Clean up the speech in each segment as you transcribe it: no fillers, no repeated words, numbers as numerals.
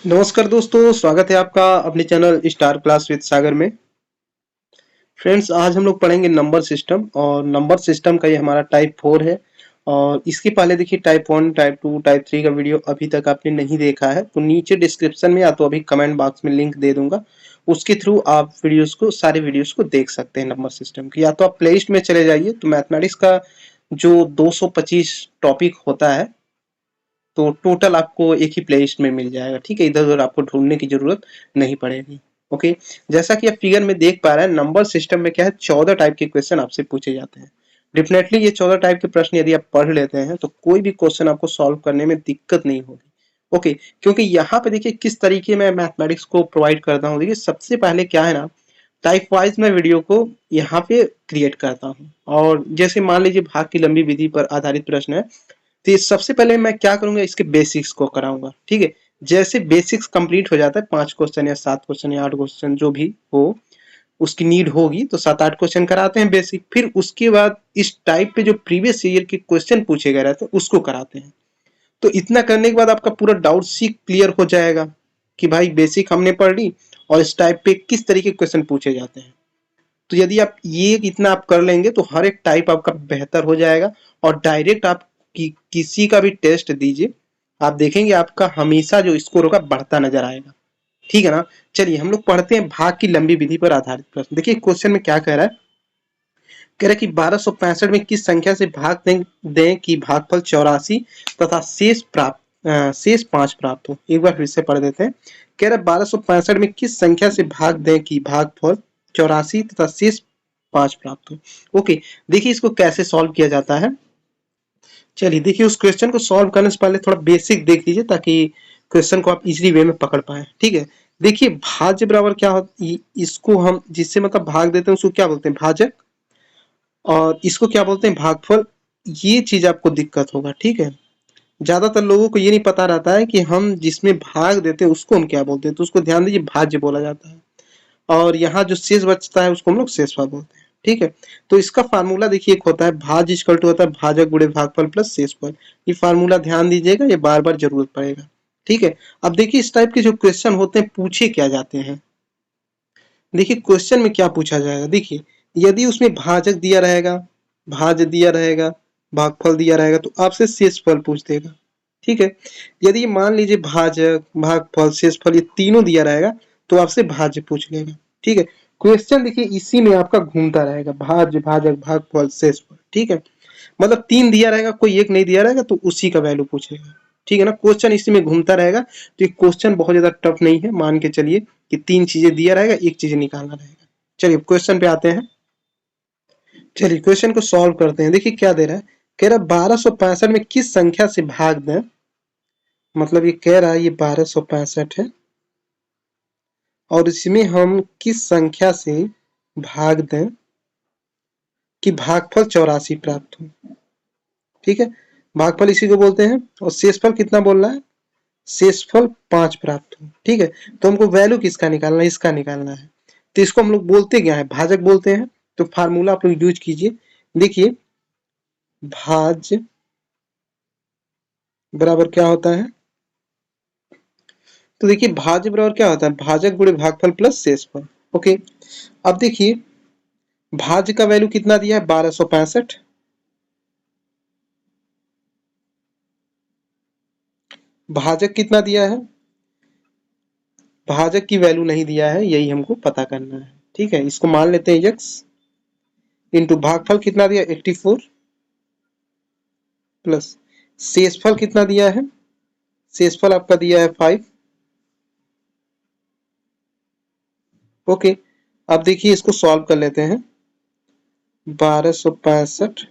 नमस्कार दोस्तों, स्वागत है आपका अपने चैनल स्टार क्लास विद सागर में। फ्रेंड्स, आज हम लोग पढ़ेंगे नंबर सिस्टम और नंबर सिस्टम का ये हमारा टाइप 4 है। और इसके पहले देखिए टाइप 1, टाइप 2, टाइप 3 का वीडियो अभी तक आपने नहीं देखा है तो नीचे डिस्क्रिप्शन में या तो अभी कमेंट बॉक्स में लिंक दे दूंगा, उसके थ्रू आप सारे वीडियोस को देख सकते हैं नंबर सिस्टम की। या तो आप प्ले लिस्ट में चले जाइए तो मैथमेटिक्स का जो 225 टॉपिक होता है तो टोटल आपको एक ही प्लेलिस्ट में मिल जाएगा। ठीक है, इधर उधर आपको ढूंढने की जरूरत नहीं पड़ेगी। ओके, जैसा कि आप फिगर में देख पा रहे हैं, नंबर सिस्टम में क्या है, 14 टाइप के क्वेश्चन आपसे पूछे जाते हैं। डेफिनेटली ये 14 टाइप के प्रश्न यदि आप पढ़ लेते हैं तो कोई भी क्वेश्चन आपको सॉल्व करने में दिक्कत नहीं होगी। ओके, क्योंकि यहाँ पे देखिए किस तरीके मैं मैथमेटिक्स को प्रोवाइड करता हूँ। देखिए सबसे पहले क्या है ना, टाइप वाइज मैं वीडियो को यहाँ पे क्रिएट करता हूँ। और जैसे मान लीजिए भाग की लंबी विधि पर आधारित प्रश्न है तो ये सबसे पहले मैं क्या करूंगा, इसके बेसिक्स को कराऊंगा। ठीक है, जैसे बेसिक्स कंप्लीट हो जाता है, 5 क्वेश्चन या 7 क्वेश्चन या 8 क्वेश्चन जो भी हो उसकी नीड होगी तो 7-8 क्वेश्चन कराते हैं बेसिक। फिर उसके बाद इस टाइप पे जो प्रीवियस ईयर के क्वेश्चन पूछे गए रहते हैं उसको कराते हैं। तो इतना करने के बाद आपका पूरा डाउट सी क्लियर हो जाएगा कि भाई बेसिक हमने पढ़ ली और इस टाइप पे किस तरीके के क्वेश्चन पूछे जाते हैं। तो यदि आप ये इतना आप कर लेंगे तो हर एक टाइप आपका बेहतर हो जाएगा। और डायरेक्ट आप किसी का भी टेस्ट दीजिए, आप देखेंगे आपका हमेशा जो स्कोर होगा बढ़ता नजर आएगा। ठीक है ना। चलिए हम लोग पढ़ते हैं भाग की लंबी विधि पर आधारित प्रश्न। देखिए क्वेश्चन में क्या कह रहा है, कह रहा है कि 1265 में किस संख्या से भाग दें कि भागफल 84 तथा शेष 5 प्राप्त हो। एक बार फिर से पढ़ देते हैं। कह रहा है 1265 में किस संख्या से भाग दें कि भागफल 84 तथा शेष 5 प्राप्त हो। ओके, देखिए इसको कैसे सॉल्व किया जाता है। चलिए देखिए, उस क्वेश्चन को सॉल्व करने से पहले थोड़ा बेसिक देख लीजिए ताकि क्वेश्चन को आप इजीली वे में पकड़ पाए। ठीक है, देखिए भाज्य बराबर क्या होता है, इसको हम जिससे मतलब भाग देते हैं उसको क्या बोलते हैं, भाजक। और इसको क्या बोलते हैं, भागफल। ये चीज आपको दिक्कत होगा। ठीक है, ज्यादातर लोगों को ये नहीं पता रहता है कि हम जिसमें भाग देते हैं उसको हम क्या बोलते हैं, तो उसको ध्यान दीजिए, भाज्य बोला जाता है। और यहाँ जो शेष बचता है उसको हम लोग शेषफल बोलते हैं। ठीक है, तो इसका फार्मूला देखिए एक होता है, भाज्य इक्वल टू होता है भाजक गुणे भागफल प्लस शेषफल। ये फार्मूला ध्यान दीजिएगा, ये बार बार जरूरत पड़ेगा। ठीक है, अब देखिए इस टाइप के जो क्वेश्चन होते हैं पूछे क्या जाते हैं। देखिए क्वेश्चन में क्या पूछा जाएगा, देखिए यदि उसमें भाजक दिया रहेगा, भाज्य दिया रहेगा, भागफल दिया रहेगा तो आपसे शेषफल पूछ देगा। ठीक है, यदि मान लीजिए भाजक, भागफल, शेषफल ये तीनों दिया रहेगा तो आपसे भाज्य पूछ लेगा। ठीक है, क्वेश्चन देखिए इसी में आपका घूमता रहेगा, भाज्य, भाजक, भागफल, शेषफल। ठीक है, मतलब 3 दिया रहेगा, कोई एक नहीं दिया रहेगा तो उसी का वैल्यू पूछेगा। ठीक है ना, क्वेश्चन इसी में घूमता रहेगा। तो ये क्वेश्चन बहुत ज्यादा टफ नहीं है, मान के चलिए कि 3 चीजें दिया रहेगा, एक चीज निकालना रहेगा। चलिए क्वेश्चन पे आते हैं। चलिए क्वेश्चन को सॉल्व करते हैं। देखिए क्या दे रहा है, कह रहा है 1265 में किस संख्या से भाग दें। मतलब ये कह रहा है ये 1265 है और इसमें हम किस संख्या से भाग दें कि भागफल 84 प्राप्त हो। ठीक है, भागफल इसी को बोलते हैं। और शेषफल कितना बोल रहा है, शेषफल 5 प्राप्त हो। ठीक है, तो हमको वैल्यू किसका निकालना है, इसका निकालना है। तो इसको हम लोग बोलते क्या है, भाजक बोलते हैं। तो फार्मूला आप लोग यूज कीजिए। देखिए भाज्य बराबर क्या होता है, तो देखिए भाज्य बराबर क्या होता है, भाजक गुणे भागफल प्लस शेषफल। ओके, अब देखिए भाज्य का वैल्यू कितना दिया है, 1265। भाजक कितना दिया है, भाजक की वैल्यू नहीं दिया है, यही हमको पता करना है। ठीक है, इसको मान लेते हैं x इंटू भागफल कितना दिया 84 प्लस शेषफल कितना दिया है, शेषफल आपका दिया है 5। ओके, अब देखिए इसको सॉल्व कर लेते हैं। 1265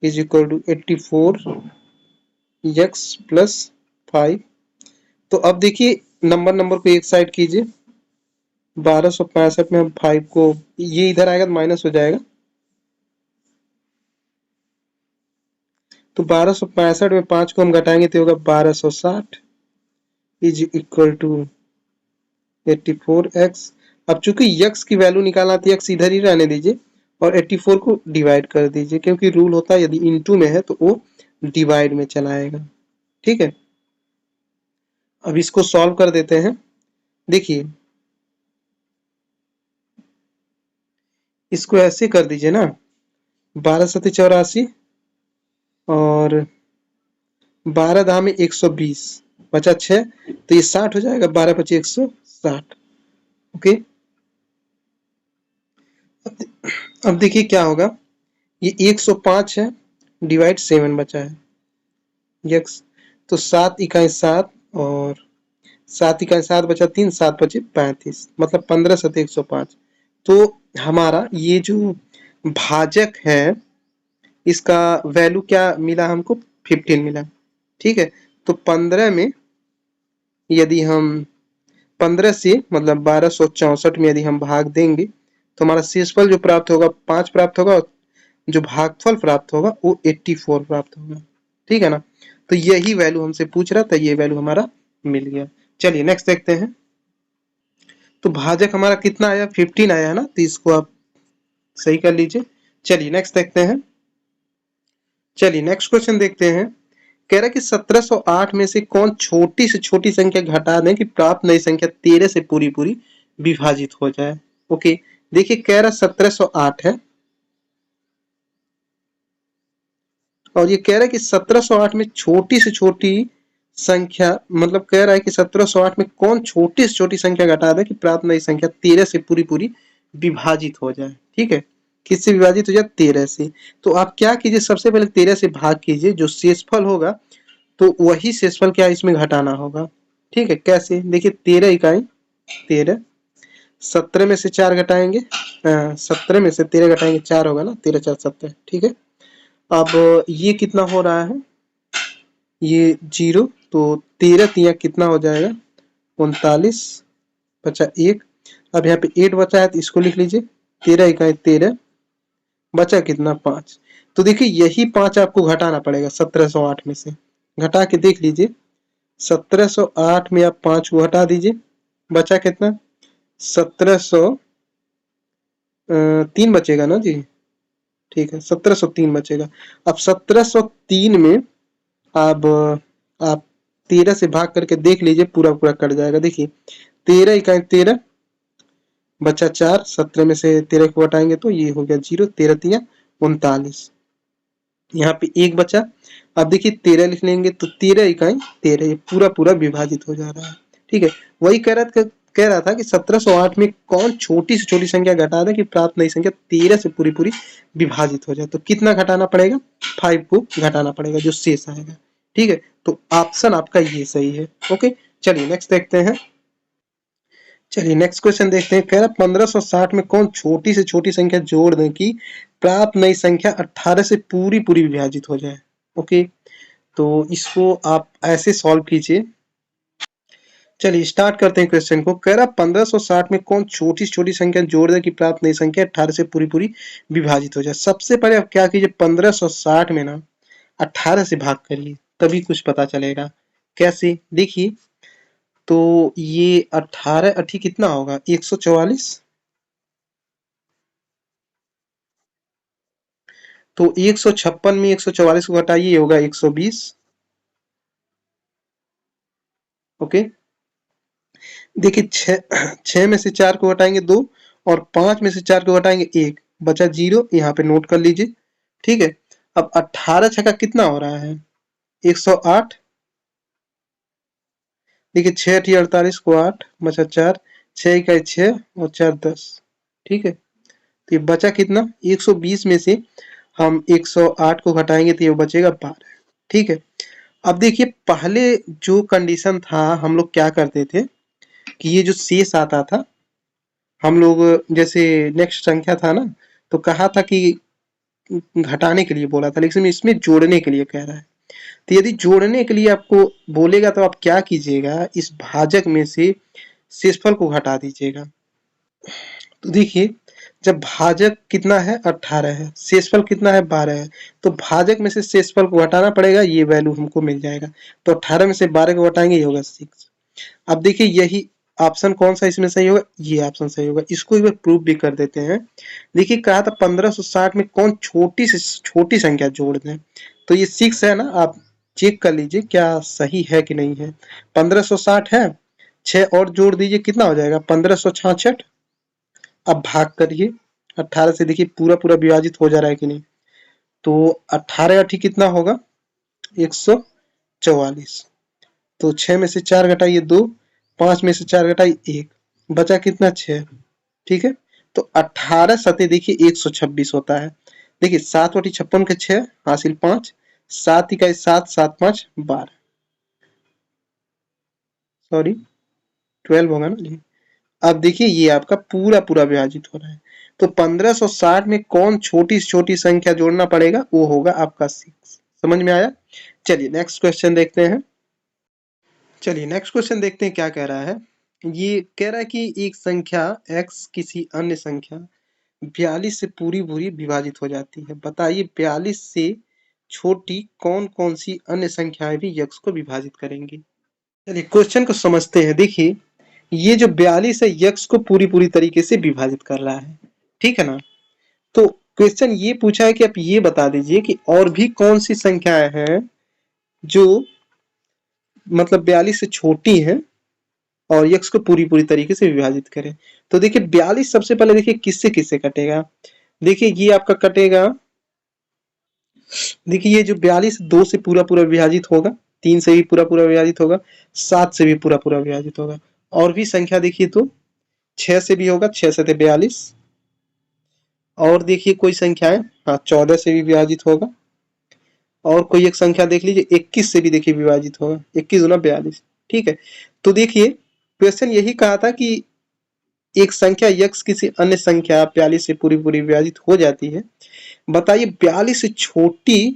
is equal to 84 x plus 5। तो अब देखिए नंबर नंबर को एक साइड कीजिए। 1265 में हम 5 को, ये इधर आएगा तो माइनस हो जाएगा, तो 1265 में 5 को हम घटाएंगे तो होगा 1260 इज इक्वल टू 84x। अब चूंकि x की वैल्यू निकालना थी, x इधर ही रहने दीजिए और 84 को डिवाइड कर दीजिए, क्योंकि रूल होता है यदि इनटू में है तो वो डिवाइड में चला आएगा। ठीक है, अब इसको सॉल्व कर देते हैं। देखिए इसको ऐसे कर दीजिए ना, 12 सती 84 और 12 में 120 बचा 6, तो ये 60 हो जाएगा। 12 × 5 = 160। ओके, अब देखिए क्या होगा, ये 105 है, डिवाइड 7 बचा है यक्स, तो 7 इकाई 7 और 7 इकाई 7 बचा 3, 7 बचे 35, मतलब 15 × 7 = 105। तो हमारा ये जो भाजक है इसका वैल्यू क्या मिला हमको, 15 मिला। ठीक है, तो 15 में यदि हम 15 से मतलब 1264 में यदि हम भाग देंगे तो हमारा शेषफल जो प्राप्त होगा 5 प्राप्त होगा, और जो भागफल प्राप्त होगा वो 84 प्राप्त होगा। ठीक है ना, तो यही वैल्यू हमसे पूछ रहा था, ये वैल्यू हमारा मिल गया। चलिए नेक्स्ट देखते हैं। तो भाजक हमारा कितना आया, 15 आया है ना, तो इसको आप सही कर लीजिए। चलिए नेक्स्ट देखते हैं। चलिए नेक्स्ट क्वेश्चन देखते हैं। कह रहा है कि 1708 में से कौन छोटी से छोटी संख्या घटा दें कि प्राप्त नई संख्या 13 से पूरी पूरी विभाजित हो जाए। ओके, देखिए कह रहा 1708 है और ये कह रहा है कि 1708 में छोटी से छोटी संख्या, मतलब कह रहा है कि 1708 में कौन छोटी से छोटी संख्या घटा दे कि प्राप्त नई संख्या 13 से पूरी पूरी विभाजित हो जाए। ठीक है, किससे विभाजित हो जाए, 13 से। तो आप क्या कीजिए, सबसे पहले 13 से भाग कीजिए, जो शेषफल होगा तो वही शेषफल क्या इसमें घटाना होगा। ठीक है, कैसे, देखिए 13 इकाई 13, 17 में से 4 घटाएंगे, 17 में से 13 घटाएंगे 4 होगा ना, 13 4 17। ठीक है, अब ये कितना हो रहा है, ये 0, तो 13 तिया कितना हो जाएगा, 39 बचा 1। अब यहाँ पे 8 बचा है तो इसको लिख लीजिए, 13 इकाई 13 बचा कितना, 5। तो देखिए यही 5 आपको घटाना पड़ेगा 1708 में से। घटा के देख लीजिए, 1708 में आप 5 को हटा दीजिए, बचा कितना, 1703 बचेगा ना जी। ठीक है, 1703 बचेगा। अब 1703 में अब आप 13 से भाग करके देख लीजिए, पूरा पूरा कट जाएगा। देखिए 13 इकाई 13 बचा 4, 17 में से 13 को हटाएंगे तो ये हो गया 0, 13 तिया 39, यहाँ पे 1 बचा। अब देखिए 13 लिख लेंगे तो 13 इकाई 13, ये पूरा पूरा विभाजित हो जा रहा है। ठीक है, वही कह रहा था कि 1708 में कौन छोटी से छोटी संख्या घटा दे कि प्राप्त नई संख्या 13 से पूरी पूरी विभाजित हो जाए। तो कितना घटाना पड़ेगा, 5 को घटाना पड़ेगा, जो शेष आएगा। ठीक है, तो ऑप्शन आपका ये सही है। ओके, चलिए नेक्स्ट देखते हैं। चलिए नेक्स्ट क्वेश्चन देखते हैं। कह रहा 1560 में कौन छोटी से छोटी संख्या जोड़ दें कि प्राप्त नई संख्या 18 से पूरी पूरी विभाजित हो जाए। ओके, तो इसको आप ऐसे सॉल्व कीजिए। चलिए स्टार्ट करते हैं क्वेश्चन को। कह रहा 1560 में कौन छोटी से छोटी संख्या जोड़ दे कि प्राप्त नई संख्या 18 से पूरी पूरी विभाजित हो जाए। सबसे पहले आप क्या कीजिए, 1560 में ना 18 से भाग करिए, तभी कुछ पता चलेगा। कैसे, देखिए तो ये 18 अठी कितना होगा, 144। तो 156 में 144 को घटाइए, ये होगा 120। ओके, देखिए 6 में से 4 को घटाएंगे 2, और 5 में से 4 को घटाएंगे 1, बचा 0, यहाँ पे नोट कर लीजिए। ठीक है, अब 18 छक्का कितना हो रहा है, 108। देखिए 6 अठी 48 को 8 बचा 4, 6 इकाई 6 और 4 10। ठीक है, तो ये बचा कितना, 120 में से हम 108 को घटाएंगे तो ये बचेगा 12। ठीक है, अब देखिए पहले जो कंडीशन था, हम लोग क्या करते थे कि ये जो शेष आता था, हम लोग जैसे नेक्स्ट संख्या था ना, तो कहा था कि घटाने के लिए बोला था, लेकिन इसमें जोड़ने के लिए कह रहा है। तो यदि जोड़ने के लिए आपको बोलेगा तो आप क्या कीजिएगा, इस भाजक में से शेषफल को घटा दीजिएगा। तो देखिए जब भाजक कितना है, 18 है, शेषफल कितना है, 12 है, तो भाजक में से शेषफल को घटाना पड़ेगा, ये वैल्यू हमको मिल जाएगा। तो 18 में से 12 को घटाएंगे, ये होगा 6। अब देखिए यही ऑप्शन कौन सा इसमें सही होगा, ये ऑप्शन सही होगा। इसको एक बार प्रूफ भी कर देते हैं। देखिए कहा था 1560 में कौन छोटी से छोटी संख्या जोड़ दें, तो ये 6 है ना, आप चेक कर लीजिए क्या सही है कि नहीं है। 1560 है, 6 और जोड़ दीजिए, कितना हो जाएगा 1566। अब भाग करिए 18 से, देखिए पूरा पूरा विभाजित हो जा रहा है कि नहीं। तो 18 अठी कितना होगा 144। तो 6 में से 4 घटाइए 2, 5 में से 4 घटाइए 1, बचा कितना 6। ठीक है, तो 18 सतह देखिए 126 होता है। देखिए 7 बटी 56 के 6 हासिल 5, 7 इकाई 7, 7 5 12, सॉरी 12 होगा ना जी। अब देखिए ये आपका पूरा पूरा विभाजित हो रहा है। तो 1560 में कौन छोटी से छोटी संख्या जोड़ना पड़ेगा, वो होगा आपका 6। समझ में आया। चलिए नेक्स्ट क्वेश्चन देखते हैं। चलिए नेक्स्ट क्वेश्चन देखते हैं क्या कह रहा है। ये कह रहा है कि एक संख्या x किसी अन्य संख्या 42 से पूरी पूरी विभाजित हो जाती है। बताइए 42 से छोटी कौन कौन सी अन्य संख्याएं भी x को विभाजित करेंगी। चलिए क्वेश्चन को समझते हैं। देखिए ये जो 42 है x को पूरी पूरी तरीके से विभाजित कर रहा है, ठीक है ना। तो क्वेश्चन ये पूछा है कि आप ये बता दीजिए कि और भी कौन सी संख्याएं हैं जो मतलब 42 से छोटी हैं और x को पूरी पूरी तरीके से विभाजित करें। तो देखिए 42 सबसे पहले देखिए किससे किससे कटेगा। देखिए ये आपका कटेगा, देखिए ये जो 42 2 से पूरा पूरा विभाजित होगा, 3 से भी पूरा पूरा विभाजित होगा, 7 से भी पूरा पूरा विभाजित होगा। और भी संख्या देखिए तो 6 से भी होगा, 6 से 42। और देखिए कोई संख्या है, हाँ 14 से भी विभाजित होगा। और कोई एक संख्या देख लीजिए 21 से भी देखिए विभाजित होगा, 21 गुना 42। ठीक है, तो देखिए क्वेश्चन यही कहा था कि एक संख्या x किसी अन्य संख्या 42 से पूरी पूरी विभाजित हो जाती है। बताइए 42 से छोटी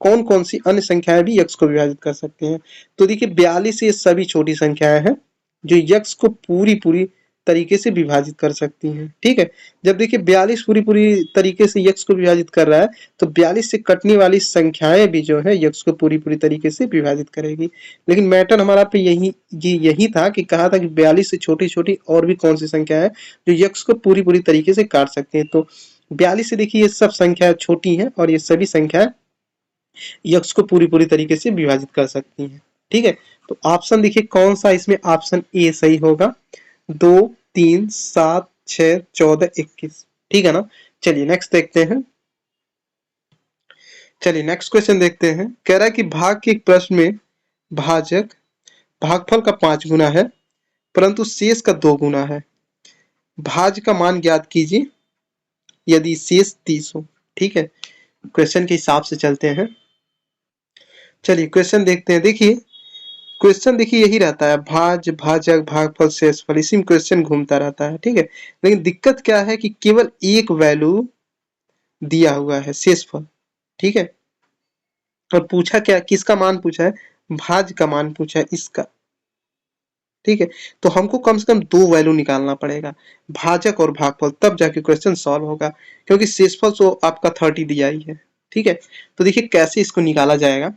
कौन कौन सी अन्य संख्याएं भी x को विभाजित कर सकते हैं। तो देखिए 42 ये सभी छोटी संख्याएं हैं जो x को पूरी पूरी तरीके से विभाजित कर सकती हैं। ठीक है, जब देखिए 42 पूरी पूरी तरीके से x को विभाजित कर रहा है तो 42 से कटने वाली संख्याएं भी जो है x को पूरी पूरी तरीके से विभाजित करेगी। लेकिन मैटर हमारा पे यही था कि कहा था कि 42 से छोटी छोटी और भी कौन सी संख्या है जो x को पूरी पूरी तरीके से काट सकते हैं। तो 42 से देखिए ये सब संख्या छोटी हैं और ये सभी संख्याएं x को पूरी पूरी तरीके से विभाजित कर सकती हैं। ठीक है, तो ऑप्शन देखिए कौन सा इसमें, ऑप्शन ए सही होगा। 2 3 7 6 14 21। ठीक है ना। चलिए नेक्स्ट देखते हैं। चलिए नेक्स्ट क्वेश्चन देखते हैं। कह रहा है कि भाग के एक प्रश्न में भाजक भागफल का 5 गुना है परंतु शेष का 2 गुना है। भाज्य का मान ज्ञात कीजिए यदि शेष 30 हो। ठीक है, क्वेश्चन के हिसाब से चलते हैं। चलिए क्वेश्चन देखते हैं। देखिए क्वेश्चन देखिए यही रहता है, भाज्य भाजक भागफल शेषफल, इसी में क्वेश्चन घूमता रहता है। ठीक है, लेकिन दिक्कत क्या है कि केवल एक वैल्यू दिया हुआ है शेषफल। ठीक है, और पूछा क्या, किसका मान पूछा है, भाज्य का मान पूछा है इसका। ठीक है, तो हमको कम से कम 2 वैल्यू निकालना पड़ेगा, भाजक और भागफल, तब जाके क्वेश्चन सॉल्व होगा, क्योंकि शेषफल तो आपका 30 दिया ही है। ठीक है, तो देखिए कैसे इसको निकाला जाएगा।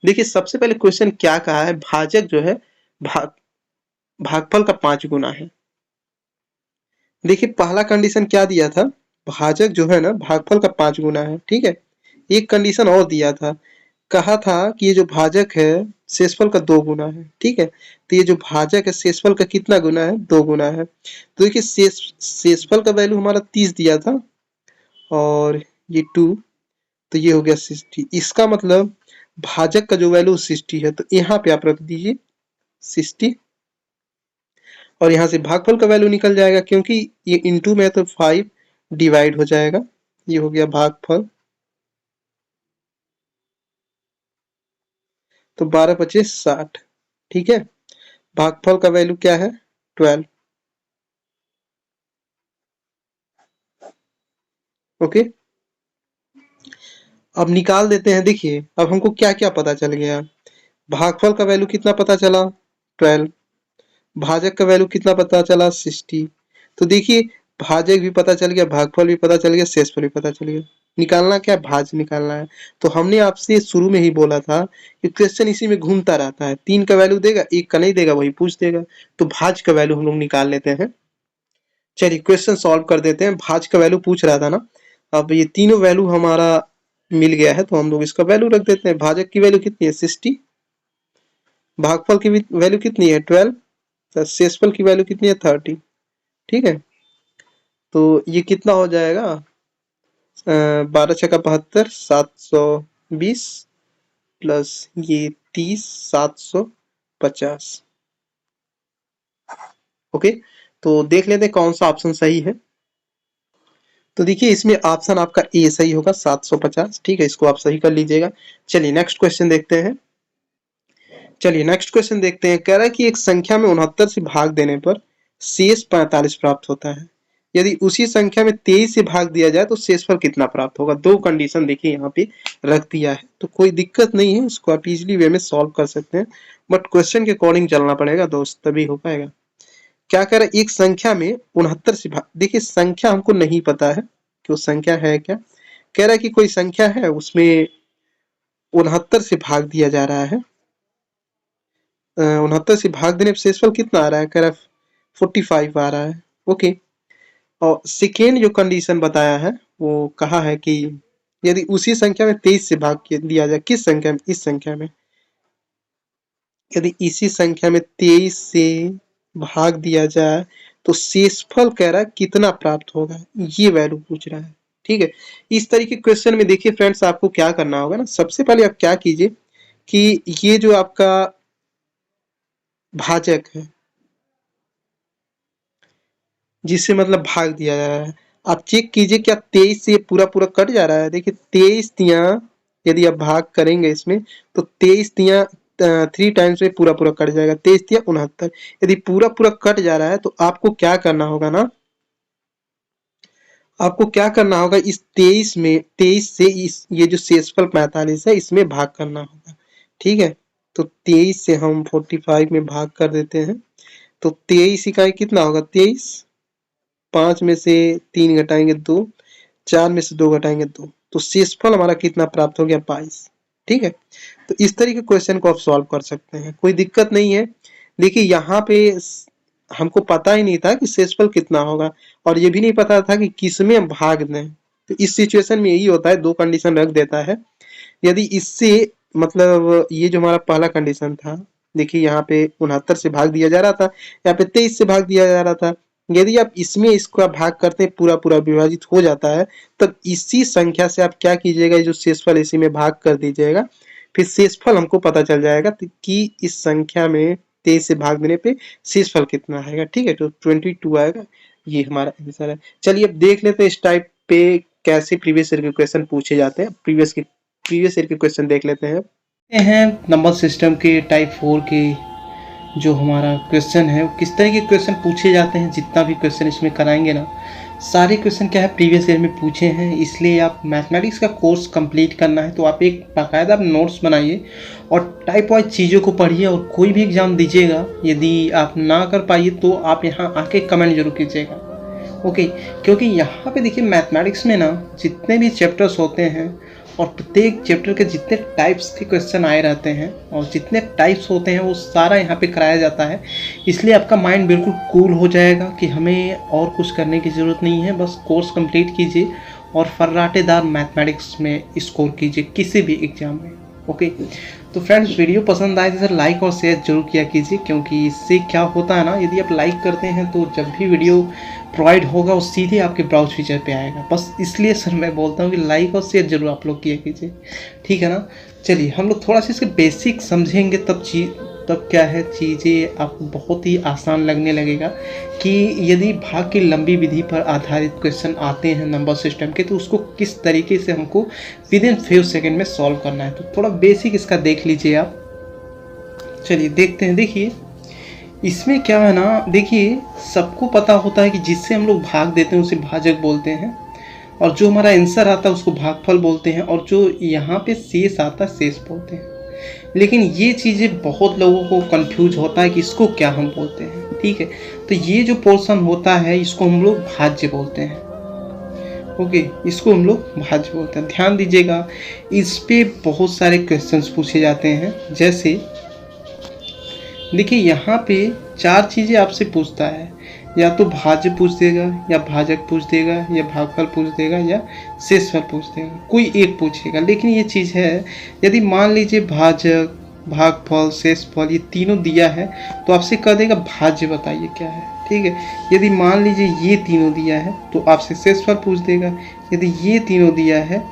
देखिए सबसे पहले क्वेश्चन क्या कहा है, भाजक जो है भाग भागफल का 5 गुना है। देखिए पहला कंडीशन क्या दिया था, भाजक जो है ना भागफल का 5 गुना है। ठीक है, एक कंडीशन और दिया था, कहा था कि ये जो भाजक है शेषफल का 2 गुना है। ठीक है, तो ये जो भाजक है शेषफल का कितना गुना है, 2 गुना है। तो देखिए शेषफल का वैल्यू हमारा 30 दिया था और ये 2, तो ये हो गया 60। इसका मतलब भाजक का जो वैल्यू 60 है, तो यहाँ पे आप रख दीजिए 60 और यहाँ से भागफल का वैल्यू निकल जाएगा, क्योंकि ये इंटू में है तो 5 डिवाइड हो जाएगा, ये हो गया भागफल। तो 12 पचे 60। ठीक है, भागफल का वैल्यू क्या है 12। ओके, अब निकाल देते हैं। देखिए अब हमको क्या क्या पता चल गया, भागफल का वैल्यू कितना पता चला 12, भाजक का वैल्यू कितना पता चला 60। तो देखिए भाजक भी पता चल गया, भागफल भी पता चल गया, शेषफल भी पता चल गया। निकालना क्या, भाज्य निकालना है। तो हमने आपसे शुरू में ही बोला था कि क्वेश्चन इसी में घूमता रहता है, 3 का वैल्यू देगा, 1 का नहीं देगा, वही पूछ देगा। तो भाज्य का वैल्यू हम लोग निकाल लेते हैं। चलिए क्वेश्चन सॉल्व कर देते हैं। भाज्य का वैल्यू पूछ रहा था ना, अब ये तीनों वैल्यू हमारा मिल गया है तो हम लोग इसका वैल्यू रख देते हैं। भाजक की वैल्यू कितनी है 60, भागफल की वैल्यू कितनी है 12, तो शेषफल की वैल्यू कितनी है 30। ठीक है, तो ये कितना हो जाएगा 12×6 = 72, 720 प्लस ये 30, 750। ओके, तो देख लेते हैं कौन सा ऑप्शन सही है। तो देखिए इसमें ऑप्शन आपका ए सही होगा 750। ठीक है, इसको आप सही कर लीजिएगा। चलिए नेक्स्ट क्वेश्चन देखते हैं। कह रहा है कि एक संख्या में 69 से भाग देने पर शेष 45 प्राप्त होता है। यदि उसी संख्या में 23 से भाग दिया जाए तो शेषफल कितना प्राप्त होगा। दो कंडीशन देखिए यहाँ पे रख दिया है, तो कोई दिक्कत नहीं है, इसको आप इजीली वे में सॉल्व कर सकते हैं, बट क्वेश्चन के अकॉर्डिंग चलना पड़ेगा दोस्त, तभी हो पाएगा। क्या कह रहा है, एक संख्या में 69 से भाग, देखिए संख्या हमको नहीं पता है कि वो संख्या है क्या। कह रहा है कि कोई संख्या है उसमें 69 से भाग दिया जा रहा है, 69 से भाग देने पर शेषफल कितना आ रहा है, कह रहा है 45 आ रहा है। ओके, और सेकेंड जो कंडीशन बताया है वो कहा है कि यदि उसी संख्या में 23 से भाग दिया जाए, किस संख्या में, इस संख्या में, यदि इसी संख्या में 23 से भाग दिया जाए तो शेषफल कह रहा है कितना प्राप्त होगा, ये वैल्यू पूछ रहा है। ठीक है, इस तरीके क्वेश्चन में देखिए फ्रेंड्स आपको क्या करना होगा ना, सबसे पहले आप क्या कीजिए कि ये जो आपका भाजक है जिससे मतलब भाग दिया जा रहा है, आप चेक कीजिए क्या 23 से पूरा पूरा कट जा रहा है। देखिए 23 तिया यदि आप भाग करेंगे इसमें तो 23 तिया 3 टाइम्स में पूरा पूरा कट जाएगा, 23 तिया 69। यदि पूरा पूरा कट जा रहा है तो आपको क्या करना होगा ना, आपको क्या करना होगा, इस 23 से इस ये जो शेषफल 45 है इसमें भाग करना होगा। ठीक है, तो 23 से हम 45 में भाग कर देते हैं, तो 23 इकाई कितना होगा 23, 5 में से 3 घटाएंगे 2, 4 में से 2 घटाएंगे 2, तो शेषफल हमारा कितना प्राप्त हो गया 22। ठीक है, तो इस तरीके क्वेश्चन को आप सॉल्व कर सकते हैं, कोई दिक्कत नहीं है। देखिए यहाँ पे हमको पता ही नहीं था कि शेषफल कितना होगा, और ये भी नहीं पता था कि किसमें भाग दें। तो इस सिचुएशन में यही होता है, दो कंडीशन रख देता है। यदि इससे मतलब ये जो हमारा पहला कंडीशन था, देखिए यहाँ पे 69 से भाग दिया जा रहा था, यहाँ पे 23 से भाग दिया जा रहा था। यदि आप इसमें इसका भाग करते हैं पूरा पूरा विभाजित हो जाता है, तब इसी संख्या से आप क्या कीजिएगा, जो शेषफल इसी में भाग कर दीजिएगा, फिर शेषफल हमको पता चल जाएगा कि इस संख्या में 23 से भाग देने पे शेषफल कितना आएगा। ठीक है, तो 22 आएगा, ये हमारा आंसर है। चलिए अब देख लेते हैं इस टाइप पे कैसे प्रीवियस ईयर के क्वेश्चन पूछे जाते हैं। प्रीवियस ईयर के क्वेश्चन देख लेते हैं नंबर सिस्टम के टाइप 4 के जो हमारा क्वेश्चन है वो किस तरह के क्वेश्चन पूछे जाते हैं। जितना भी क्वेश्चन इसमें कराएंगे ना, सारे क्वेश्चन क्या है प्रीवियस ईयर में पूछे हैं, इसलिए आप मैथमेटिक्स का कोर्स कंप्लीट करना है तो आप एक बाकायदा नोट्स बनाइए और टाइप वाइज चीज़ों को पढ़िए, और कोई भी एग्ज़ाम दीजिएगा यदि आप ना कर पाइए तो आप यहाँ आके कमेंट जरूर कीजिएगा। ओके, क्योंकि यहाँ पे देखिए मैथमेटिक्स में ना जितने भी चैप्टर्स होते हैं और प्रत्येक चैप्टर के जितने टाइप्स के क्वेश्चन आए रहते हैं और जितने टाइप्स होते हैं वो सारा यहाँ पे कराया जाता है, इसलिए आपका माइंड बिल्कुल कूल हो जाएगा कि हमें और कुछ करने की ज़रूरत नहीं है, बस कोर्स कंप्लीट कीजिए और फर्राटेदार मैथमेटिक्स में स्कोर कीजिए किसी भी एग्ज़ाम में। ओके, तो फ्रेंड्स वीडियो पसंद आए तो लाइक और शेयर जरूर किया कीजिए, क्योंकि इससे क्या होता है ना, यदि आप लाइक करते हैं तो जब भी वीडियो प्रोवाइड होगा वो सीधे आपके ब्राउज फीचर पे आएगा। बस इसलिए सर मैं बोलता हूँ कि लाइक और शेयर जरूर आप लोग किया कीजिए, ठीक है ना। चलिए हम लोग थोड़ा सा इसके बेसिक समझेंगे, तब क्या है चीज़ें आपको बहुत ही आसान लगने लगेगा कि यदि भाग की लंबी विधि पर आधारित क्वेश्चन आते हैं नंबर सिस्टम के, तो उसको किस तरीके से हमको विद इन फ्यू सेकेंड में सॉल्व करना है। तो थोड़ा बेसिक इसका देख लीजिए आप। चलिए देखते हैं। देखिए इसमें क्या है ना, देखिए सबको पता होता है कि जिससे हम लोग भाग देते हैं उसे भाजक बोलते हैं, और जो हमारा आंसर आता है उसको भागफल बोलते हैं, और जो यहाँ पे शेष आता है शेष बोलते हैं। लेकिन ये चीज़ें बहुत लोगों को कंफ्यूज होता है कि इसको क्या हम बोलते हैं। ठीक है, तो ये जो पोर्शन होता है इसको हम लोग भाज्य बोलते हैं। ओके, इसको हम लोग भाज्य बोलते हैं। ध्यान दीजिएगा, इस पे बहुत सारे क्वेश्चंस पूछे जाते हैं। जैसे देखिए यहाँ पे 4 चीज़ें आपसे पूछता है, या तो भाज्य पूछ देगा, या भाजक पूछ देगा, या भागफल पूछ देगा, या शेषफल पूछ देगा, कोई एक पूछेगा। लेकिन ये चीज़ है, यदि मान लीजिए भाजक, भागफल, शेषफल ये तीनों दिया है तो आपसे कह देगा भाज्य बताइए क्या है, ठीक है। यदि मान लीजिए ये तीनों दिया है तो आपसे शेषफल पूछ देगा, यदि ये तीनों दिया है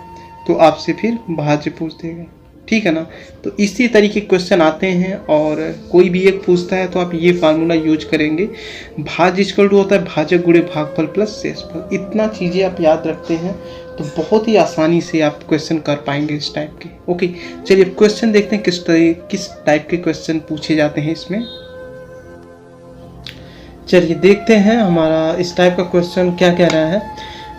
तो आपसे फिर भाज्य पूछ देगा, ठीक है ना। तो इसी तरीके क्वेश्चन आते हैं और कोई भी एक पूछता है तो आप ये फार्मूला यूज करेंगे, भाज्य इक्वल टू होता है भाजक गुणे भागफल प्लस शेषफल। इतना चीज़ें आप याद रखते हैं तो बहुत ही आसानी से आप क्वेश्चन कर पाएंगे इस टाइप के। ओके, चलिए क्वेश्चन देखते हैं किस टाइप के क्वेश्चन पूछे जाते हैं इसमें। चलिए देखते हैं हमारा इस टाइप का क्वेश्चन क्या कह रहा है।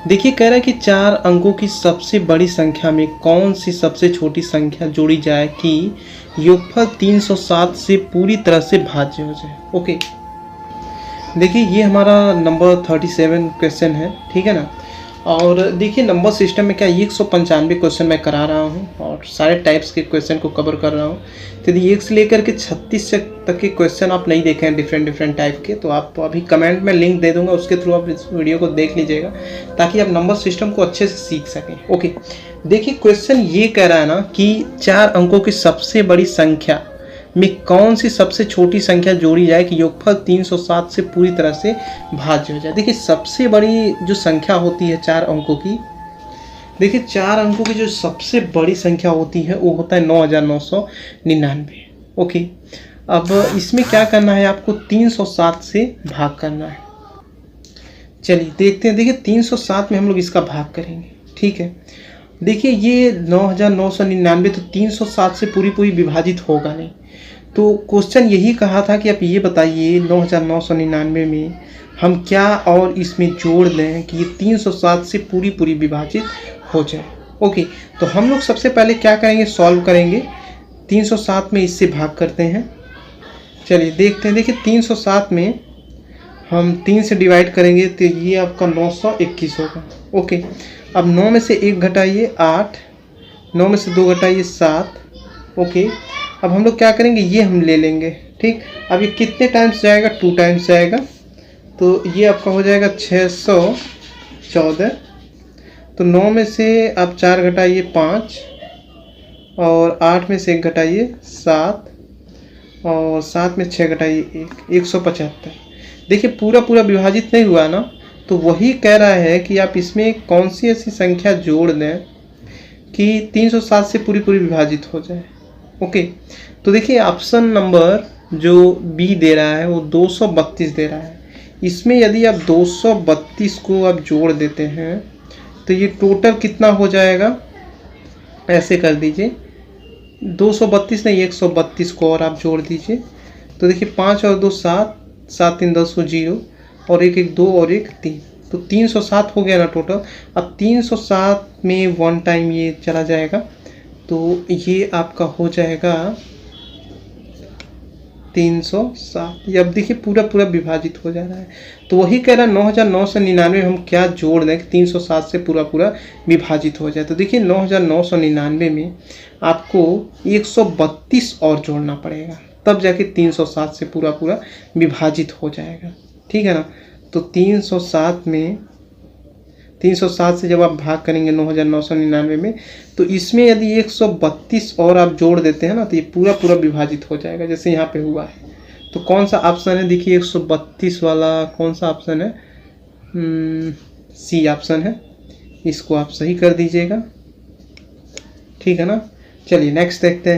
देखिए कह रहा है कि 4 अंकों की सबसे बड़ी संख्या में कौन सी सबसे छोटी संख्या जोड़ी जाए कि योगफल 307 से पूरी तरह से भाज्य हो जाए। ओके, देखिए ये हमारा नंबर 37 क्वेश्चन है, ठीक है ना। और देखिए नंबर सिस्टम में क्या 195 क्वेश्चन मैं करा रहा हूँ और सारे टाइप्स के क्वेश्चन को कवर कर रहा हूँ। तो यदि 1 से लेकर के 36 तक के क्वेश्चन आप नहीं देखे हैं डिफरेंट टाइप के, तो आप अभी कमेंट में लिंक दे दूंगा, उसके थ्रू आप इस वीडियो को देख लीजिएगा ताकि आप नंबर सिस्टम को अच्छे से सीख सकें। ओके, देखिए क्वेश्चन ये कह रहा है ना कि 4 अंकों की सबसे बड़ी संख्या में कौन सी सबसे छोटी संख्या जोड़ी जाए कि योगफल 307 से पूरी तरह से भाज्य हो जाए। देखिए सबसे बड़ी जो संख्या होती है 4 अंकों की, देखिए 4 अंकों की जो सबसे बड़ी संख्या होती है वो होता है 9999। ओके, अब इसमें क्या करना है, आपको 307 से भाग करना है। चलिए देखते हैं। देखिए 307 में हम लोग इसका भाग करेंगे, ठीक है। देखिए ये 9999 तो 307 से पूरी विभाजित होगा नहीं। तो क्वेश्चन यही कहा था कि आप ये बताइए 9999 में हम क्या और इसमें जोड़ लें कि ये 307 से पूरी विभाजित हो जाए। ओके, तो हम लोग सबसे पहले क्या करेंगे, सॉल्व करेंगे। 307 में इससे भाग करते हैं। चलिए देखते हैं। देखिए 307 में हम 3 से डिवाइड करेंगे तो ये आपका 921 होगा। ओके, अब 9 में से 1 घटाइए 8, 9 में से 2 घटाइए 7। ओके, अब हम लोग क्या करेंगे, ये हम ले लेंगे, ठीक। अब ये कितने टाइम्स जाएगा, 2 टाइम्स जाएगा, तो ये आपका हो जाएगा 614। तो 9 में से आप 4 घटाइए 5, और 8 में से 1 घटाइए 7, और 7 में 6 घटाइए 1, 175। देखिए पूरा विभाजित नहीं हुआ ना, तो वही कह रहा है कि आप इसमें कौन सी ऐसी संख्या जोड़ दें कि 307 से पूरी विभाजित हो जाए। ओके, तो देखिए ऑप्शन नंबर जो बी दे रहा है वो 232 दे रहा है। इसमें यदि आप 232 को आप जोड़ देते हैं तो ये टोटल कितना हो जाएगा, ऐसे कर दीजिए 232 नहीं 132 को और आप जोड़ दीजिए। तो देखिए 5 और 2 7, 7 3 10 को 0, और 1 1 2 और 1 3, तो 307 हो गया ना टोटल। अब 307 में 1 टाइम ये चला जाएगा तो ये आपका हो जाएगा 307। अब देखिए पूरा विभाजित हो जा रहा है, तो वही कह रहा है 9999 हम क्या जोड़ दें कि 307 से पूरा विभाजित हो जाए। तो देखिए 9999 में आपको 132 और जोड़ना पड़ेगा, तब जाके 307 से पूरा विभाजित हो जाएगा, ठीक है ना। तो 307 से जब आप भाग करेंगे 9999 में, तो इसमें यदि 132 और आप जोड़ देते हैं ना तो ये पूरा विभाजित हो जाएगा, जैसे यहाँ पे हुआ है। तो कौन सा ऑप्शन है, देखिए 132 वाला कौन सा ऑप्शन है, सी ऑप्शन है, इसको आप सही कर दीजिएगा, ठीक है ना। चलिए नेक्स्ट देखते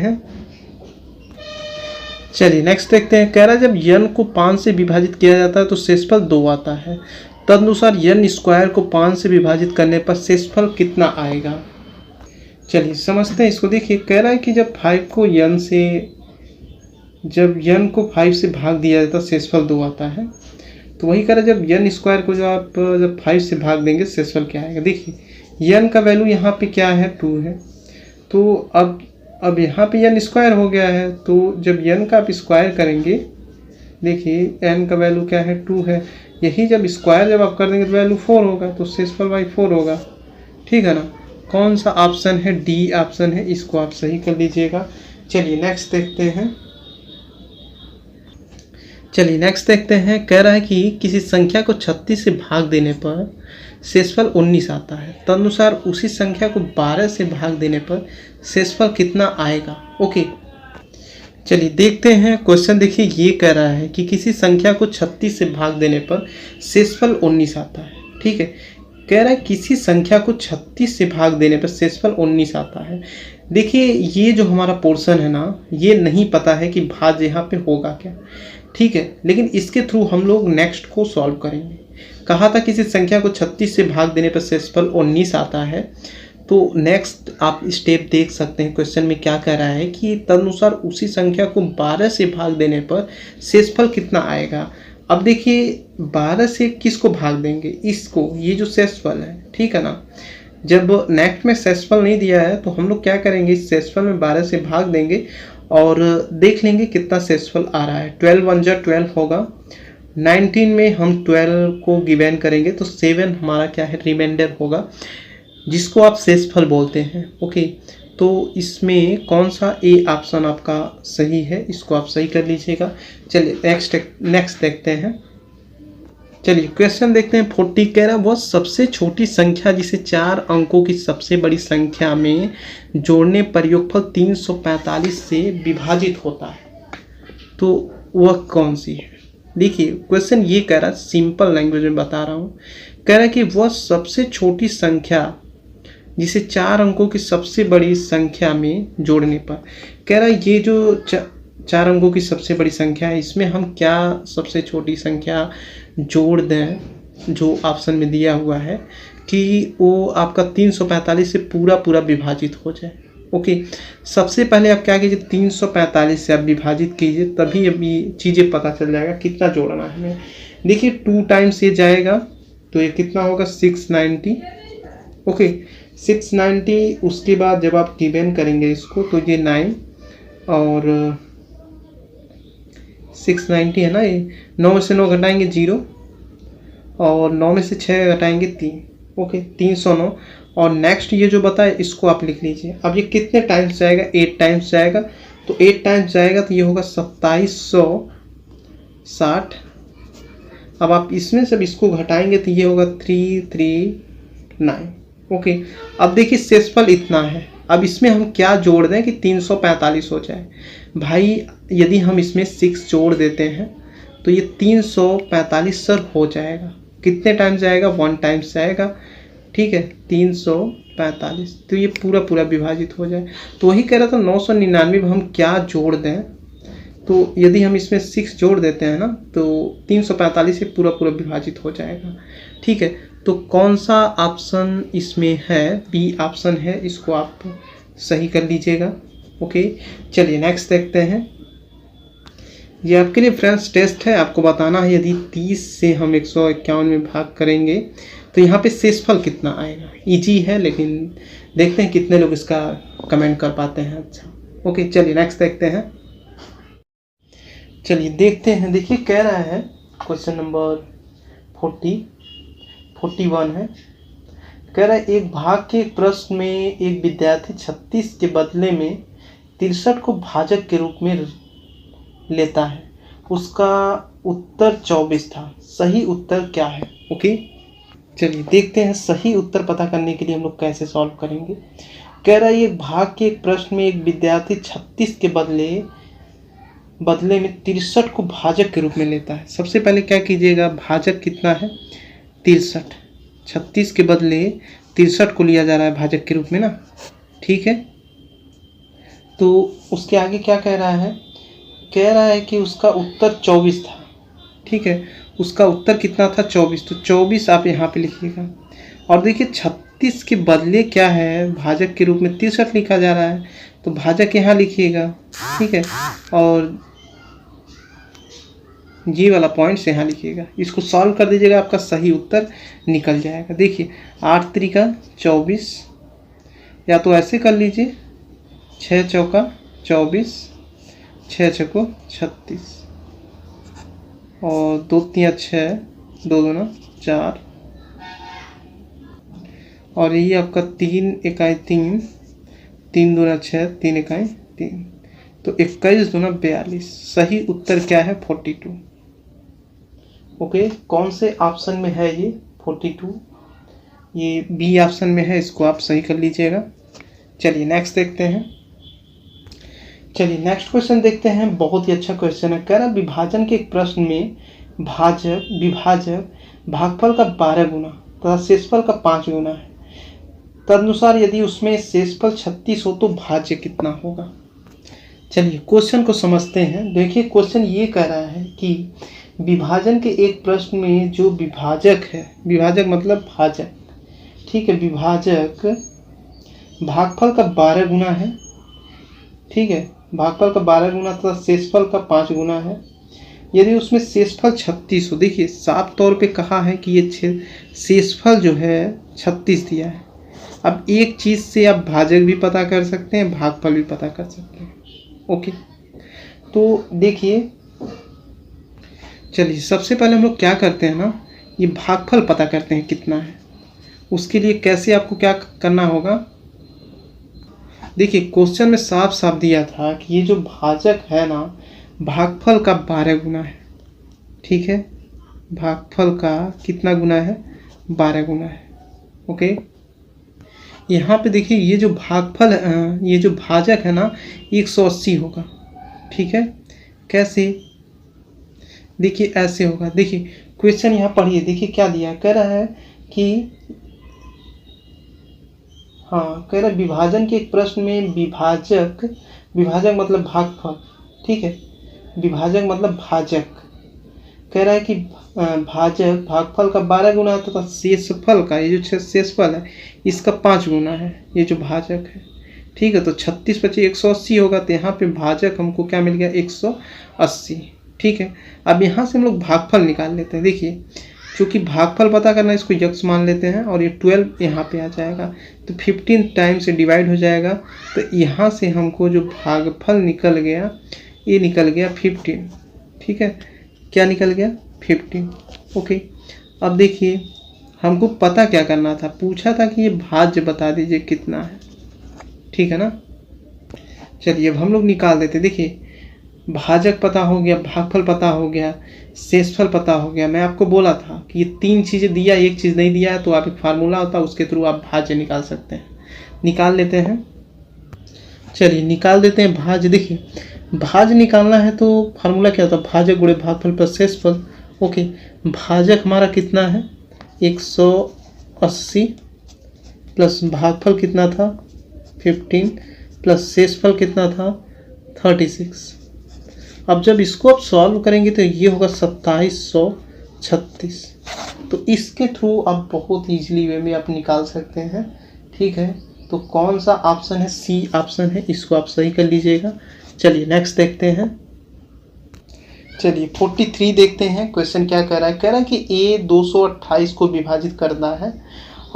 हैं। कह रहा है जब n को 5 से विभाजित किया जाता है तो शेषफल 2 आता है, तदनुसार n स्क्वायर को 5 से विभाजित करने पर शेषफल कितना आएगा। चलिए समझते हैं इसको। देखिए कह रहा है कि जब 5 को n को 5 से भाग दिया जाता है शेषफल 2 आता है, तो वही कह रहा है जब n स्क्वायर को जब 5 से भाग देंगे शेषफल क्या आएगा। देखिए n का वैल्यू यहाँ पे क्या है, 2 है, तो अब यहाँ पे n स्क्वायर हो गया है, तो जब n का आप स्क्वायर करेंगे, देखिए n का वैल्यू क्या है, 2 है, यही जब स्क्वायर जब आप कर देंगे तो वैल्यू 4 होगा, तो शेषफल बाई 4 होगा, ठीक है ना। कौन सा ऑप्शन है, डी ऑप्शन है, इसको आप सही कर लीजिएगा। चलिए नेक्स्ट देखते हैं। चलिए नेक्स्ट देखते हैं। कह रहा है कि किसी संख्या को 36 से भाग देने पर शेषफल 19 आता है, तदनुसार उसी संख्या को 12 से भाग देने पर शेषफल कितना आएगा। ओके, चलिए देखते हैं क्वेश्चन। देखिए ये कह रहा है कि किसी संख्या को 36 से भाग देने पर शेषफल 19 आता है। ठीक है, कह रहा है किसी संख्या को 36 से भाग देने पर शेषफल 19 आता है। देखिए ये जो हमारा पोर्शन है ना, ये नहीं पता है कि भाज्य यहाँ पे होगा क्या। ठीक है, लेकिन इसके थ्रू हम लोग नेक्स्ट को सॉल्व करेंगे। कहा था किसी संख्या को 36 से भाग देने पर शेषफल 19 आता है, तो नेक्स्ट आप स्टेप देख सकते हैं। क्वेश्चन में क्या कह रहा है कि तदनुसार उसी संख्या को 12 से भाग देने पर शेषफल कितना आएगा। अब देखिए 12 से किसको भाग देंगे, इसको, ये जो शेषफल है, ठीक है ना। जब नेक्स्ट में शेषफल नहीं दिया है तो हम लोग क्या करेंगे, इस शेषफल में 12 से भाग देंगे और देख लेंगे कितना शेषफल आ रहा है। 12 1 जा 12 होगा, 19 में हम 12 को गिवन करेंगे तो 7 हमारा क्या है, रिमाइंडर होगा, जिसको आप शेषफल बोलते हैं। ओके, तो इसमें कौन सा ए ऑप्शन आपका सही है, इसको आप सही कर लीजिएगा। चलिए नेक्स्ट देखते हैं। चलिए क्वेश्चन देखते हैं। 40 कह रहा है वह सबसे छोटी संख्या जिसे 4 अंकों की सबसे बड़ी संख्या में जोड़ने पर योगफल 345 से विभाजित होता है, तो वह कौन सी है। देखिए क्वेश्चन ये कह रहा है, सिंपल लैंग्वेज में बता रहा हूँ, कह रहा है कि वह सबसे छोटी संख्या जिसे 4 अंकों की सबसे बड़ी संख्या में जोड़ने पर, कह रहा है ये जो 4 अंकों की सबसे बड़ी संख्या है, इसमें हम क्या सबसे छोटी संख्या जोड़ दें, जो ऑप्शन में दिया हुआ है कि वो आपका 345 से पूरा विभाजित हो जाए। ओके, सबसे पहले आप क्या कीजिए, 345 से आप विभाजित कीजिए, तभी अभी चीज़ें पता चल जाएगा कितना जोड़ना है हमें। देखिए 2 टाइम्स ये जाएगा तो ये कितना होगा, 690। ओके, 690, उसके बाद जब आप गिवन करेंगे इसको तो ये 9 और 690 है ना, ये 9 में से 9 घटाएंगे 0 और 9 में से 6 घटाएंगे 3। ओके, 309। और नेक्स्ट ये जो बताए इसको आप लिख लीजिए। अब ये कितने टाइम्स जाएगा, 8 टाइम्स जाएगा, तो 8 टाइम्स जाएगा तो ये होगा 2760। अब आप इसमें सब इसको घटाएंगे तो ये होगा 339। ओके, अब देखिए शेषफल इतना है। अब इसमें हम क्या जोड़ दें कि 345 हो जाए। भाई यदि हम इसमें 6 जोड़ देते हैं तो ये 345 सर हो जाएगा। कितने टाइम्स जाएगा, 1 टाइम्स जाएगा। ठीक है, 345, तो ये पूरा विभाजित हो जाए। तो वही कह रहा था 999 में हम क्या जोड़ दें, तो यदि हम इसमें 6 जोड़ देते हैं ना तो 345 से पूरा विभाजित हो जाएगा। ठीक है, तो कौन सा ऑप्शन इसमें है, बी ऑप्शन है, इसको आप सही कर लीजिएगा। ओके, चलिए नेक्स्ट देखते हैं। ये आपके लिए फ्रेंड्स टेस्ट है, आपको बताना है यदि 30 से हम 151 में भाग करेंगे तो यहाँ पे शेषफल कितना आएगा। इजी है, लेकिन देखते हैं कितने लोग इसका कमेंट कर पाते हैं। अच्छा, ओके, चलिए नेक्स्ट देखते हैं। चलिए देखते हैं। देखिए कह रहा है क्वेश्चन नंबर 41 है। कह रहा है एक भाग के प्रश्न में एक विद्यार्थी 36 के बदले में 63 को भाजक के रूप में लेता है, उसका उत्तर 24 था, सही उत्तर क्या है। ओके, चलिए देखते हैं सही उत्तर पता करने के लिए हम लोग कैसे सॉल्व करेंगे। कह रहा है एक भाग के एक प्रश्न में एक विद्यार्थी 36 के बदले में 63 को भाजक के रूप में लेता है। सबसे पहले क्या कीजिएगा, भाजक कितना है, 63, 36 के बदले 63 को लिया जा रहा है भाजक के रूप में ना। ठीक है, तो उसके आगे क्या कह रहा है, कह रहा है कि उसका उत्तर 24 था। ठीक है, उसका उत्तर कितना था, 24, तो 24 आप यहाँ पे लिखिएगा। और देखिए 36 के बदले क्या है, भाजक के रूप में 63 लिखा जा रहा है, तो भाजक यहाँ लिखिएगा। ठीक है, और ये वाला पॉइंट्स यहाँ लिखिएगा, इसको सॉल्व कर दीजिएगा, आपका सही उत्तर निकल जाएगा। देखिए 8 त्रिका 24, या तो ऐसे कर लीजिए, 6 चौका 24, 6 छक्को 36, और 2 तिया 6, 2 दूना 4, और ये आपका 3 इकाई 3, 3 दूना 6, 3 इकाई 3, तो 21 दूना 42। सही उत्तर क्या है, 42। ओके, कौन से ऑप्शन में है ये 42? ये बी ऑप्शन में है, इसको आप सही कर लीजिएगा। चलिए नेक्स्ट देखते हैं। चलिए नेक्स्ट क्वेश्चन देखते हैं। बहुत ही अच्छा क्वेश्चन है। कह रहा विभाजन के एक प्रश्न में विभाजक भागफल का 12 गुना तथा शेषफल का 5 गुना है। तदनुसार यदि उसमें शेषफल 36 हो तो भाज्य कितना होगा? चलिए क्वेश्चन को समझते हैं। देखिए क्वेश्चन ये कह रहा है कि विभाजन के एक प्रश्न में जो विभाजक है, विभाजक मतलब भाजक, ठीक है, विभाजक भागफल का 12 गुना है, ठीक है, भागफल का 12 गुना तथा शेषफल का 5 गुना है। यदि उसमें शेषफल 36 हो, देखिए साफ तौर पे कहा है कि ये शेषफल जो है 36 दिया है। अब एक चीज़ से आप भाजक भी पता कर सकते हैं, भागफल भी पता कर सकते हैं। ओके, तो देखिए चलिए सबसे पहले हम लोग क्या करते हैं ना, ये भागफल पता करते हैं कितना है। उसके लिए कैसे आपको क्या करना होगा, देखिए क्वेश्चन में साफ साफ दिया था कि ये जो भाजक है ना, भागफल का 12 गुना है, ठीक है, भागफल का कितना गुना है? 12 गुना है। ओके, यहाँ पे देखिए ये जो भागफल ये जो भाजक है ना 180 होगा, ठीक है। कैसे? देखिए ऐसे होगा। देखिए क्वेश्चन यहाँ पढ़िए, देखिए क्या दिया है। कह रहा है कि हाँ, कह रहा है विभाजन के एक प्रश्न में विभाजक मतलब भागफल, ठीक है, विभाजक मतलब भाजक, कह रहा है कि भाजक भागफल का 12 गुना है तथा शेषफल का, ये जो शेषफल है इसका 5 गुना है, ये जो भाजक है, ठीक है। तो 36 × 25 180 होगा, तो यहाँ पे भाजक हमको क्या मिल गया? 180, ठीक है। अब यहाँ से हम लोग भागफल निकाल लेते हैं। देखिए चूँकि भागफल पता करना, इसको यक्ष मान लेते हैं और ये 12 यहाँ पे आ जाएगा, तो 15 टाइम से डिवाइड हो जाएगा। तो यहाँ से हमको जो भागफल निकल गया, ये निकल गया 15, ठीक है। क्या निकल गया? 15। ओके, अब देखिए हमको पता क्या करना था, पूछा था कि ये भाज्य बता दीजिए कितना है, ठीक है ना। चलिए अब हम लोग निकाल देते। देखिए भाजक पता हो गया, भागफल पता हो गया, शेषफल पता हो गया। मैं आपको बोला था कि ये 3 चीज़ें दिया, एक चीज़ नहीं दिया है, तो आप एक फार्मूला होता है उसके थ्रू आप भाज्य निकाल सकते हैं। निकाल लेते हैं। चलिए निकाल देते हैं भाज्य। देखिए भाज्य निकालना है तो फार्मूला क्या होता है? भाजक गुणे भागफल प्लस शेषफल। ओके, भाजक हमारा कितना है? 180 प्लस भागफल कितना था? 15 प्लस शेषफल कितना था? 36। अब जब इसको आप सॉल्व करेंगे तो ये होगा 2736। तो इसके थ्रू आप बहुत ईजिली वे में आप निकाल सकते हैं, ठीक है। तो कौन सा ऑप्शन है? सी ऑप्शन है, इसको आप सही कर लीजिएगा। चलिए नेक्स्ट देखते हैं। चलिए 43 देखते हैं। क्वेश्चन क्या कह रहा है? कह रहा है कि ए 228 को विभाजित करना है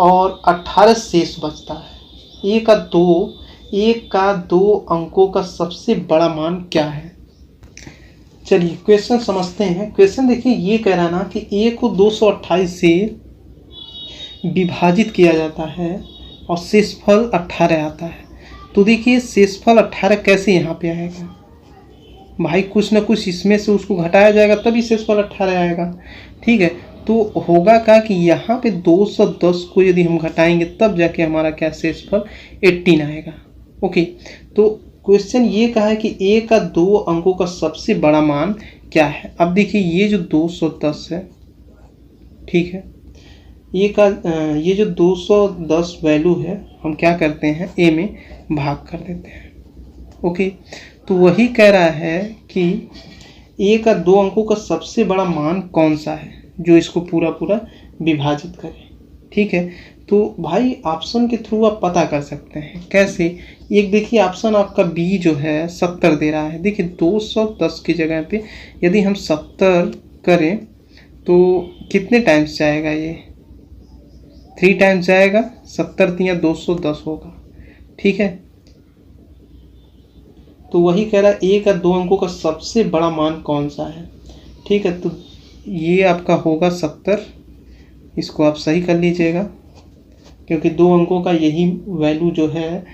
और 18 शेष बचता है। ए का दो अंकों का सबसे बड़ा मान क्या है? चलिए क्वेश्चन समझते हैं। क्वेश्चन देखिए ये कह रहा है ना कि ए को 228 से विभाजित किया जाता है और शेषफल 18 आता है। तो देखिए शेषफल 18 कैसे यहाँ पे आएगा भाई? कुछ ना कुछ इसमें से उसको घटाया जाएगा तभी शेषफल 18 आएगा, ठीक है। तो होगा क्या कि यहाँ पे 210 को यदि हम घटाएंगे तब जाके हमारा क्या शेषफल 18 आएगा। ओके, तो क्वेश्चन ये कहा है कि ए का 2 अंकों का सबसे बड़ा मान क्या है? अब देखिए ये जो 210 है, ठीक है, ये जो 210 वैल्यू है हम क्या करते हैं? ए में भाग कर देते हैं। ओके, तो वही कह रहा है कि ए का 2 अंकों का सबसे बड़ा मान कौन सा है जो इसको पूरा पूरा विभाजित करे, ठीक है। तो भाई ऑप्शन के थ्रू आप पता कर सकते हैं। कैसे? एक देखिए ऑप्शन आपका बी जो है 70 दे रहा है। देखिए 210 की जगह पे यदि हम 70 करें तो कितने टाइम्स जाएगा? ये 3 टाइम्स जाएगा। 70 × 210 होगा, ठीक है। तो वही कह रहा है ए का 2 अंकों का सबसे बड़ा मान कौन सा है, ठीक है। तो ये आपका होगा 70। इसको आप सही कर लीजिएगा क्योंकि 2 अंकों का यही वैल्यू जो है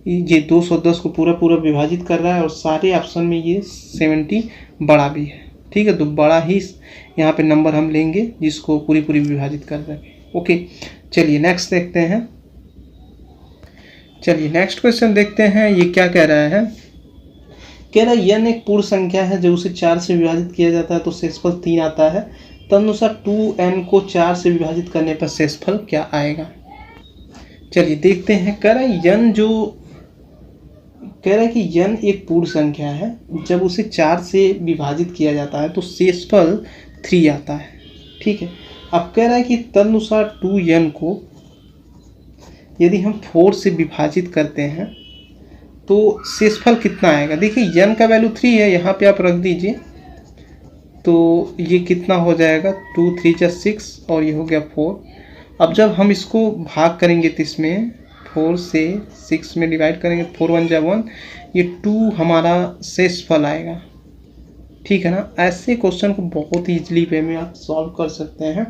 ये 210 को पूरा पूरा विभाजित कर रहा है और सारे ऑप्शन में ये 70 बड़ा भी है, ठीक है, तो बड़ा ही यहाँ पे नंबर हम लेंगे जिसको पूरी पूरी विभाजित कर सकें। ओके, चलिए नेक्स्ट देखते हैं। चलिए नेक्स्ट क्वेश्चन देखते हैं, ये क्या कह रहा है। कह रहा है n एक पूर्ण संख्या है जो उसे 4 से विभाजित किया जाता है तो शेषफल 3 आता है, तदनुसार 2n को 4 से विभाजित करने पर शेषफल क्या आएगा। चलिए देखते हैं। कह रहा है कि n एक पूर्ण संख्या है, जब उसे 4 से विभाजित किया जाता है तो शेषफल 3 आता है। ठीक है, अब कह रहा है कि तदनुसार 2n को यदि हम 4 से विभाजित करते हैं तो शेषफल कितना आएगा। देखिए n का वैल्यू 3 है, यहाँ पे आप रख दीजिए तो ये कितना हो जाएगा, 2 3 जा 6 और ये हो गया 4। अब जब हम इसको भाग करेंगे तो इसमें 4 से 6 में डिवाइड करेंगे, 4 1 जा 1, ये 2 हमारा शेषफल आएगा। ठीक है ना। ऐसे क्वेश्चन को बहुत ही इजीली वे में आप सॉल्व कर सकते हैं।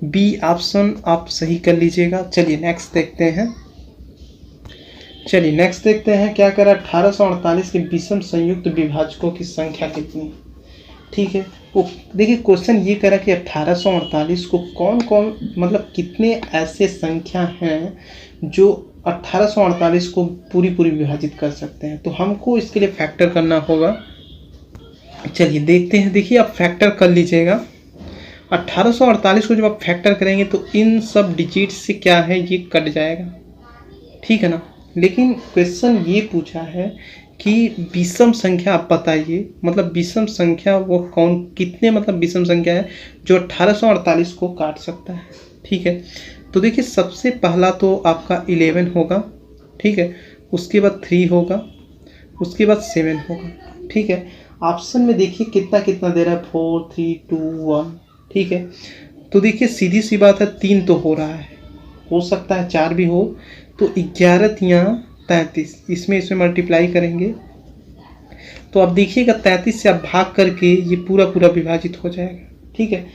बी ऑप्शन आप सही कर लीजिएगा। चलिए नेक्स्ट देखते हैं। क्या करा, 1848 के विषम संयुक्त विभाजकों की संख्या कितनी। ठीक है, वो देखिए क्वेश्चन ये करा कि 1848 को कौन कौन मतलब कितने ऐसे संख्या हैं जो 1848 को पूरी विभाजित कर सकते हैं, तो हमको इसके लिए फैक्टर करना होगा। चलिए देखते हैं। देखिए आप फैक्टर कर लीजिएगा। 1848 को जब आप फैक्टर करेंगे तो इन सब डिजिट से क्या है ये कट जाएगा। ठीक है ना। लेकिन क्वेश्चन ये पूछा है कि विषम संख्या आप बताइए, मतलब विषम संख्या वो कौन कितने मतलब विषम संख्या है जो 1848 को काट सकता है। ठीक है, तो देखिए सबसे पहला तो आपका 11 होगा। ठीक है, उसके बाद 3 होगा, उसके बाद 7 होगा। ठीक है, ऑप्शन में देखिए कितना कितना दे रहा है, 4 3 2 1। ठीक है, तो देखिए सीधी सी बात है 3 तो हो रहा है, हो सकता है 4 भी हो, तो 11 3 33, इसमें मल्टीप्लाई करेंगे तो आप देखिएगा 33 से आप भाग करके ये पूरा विभाजित हो जाएगा। ठीक है,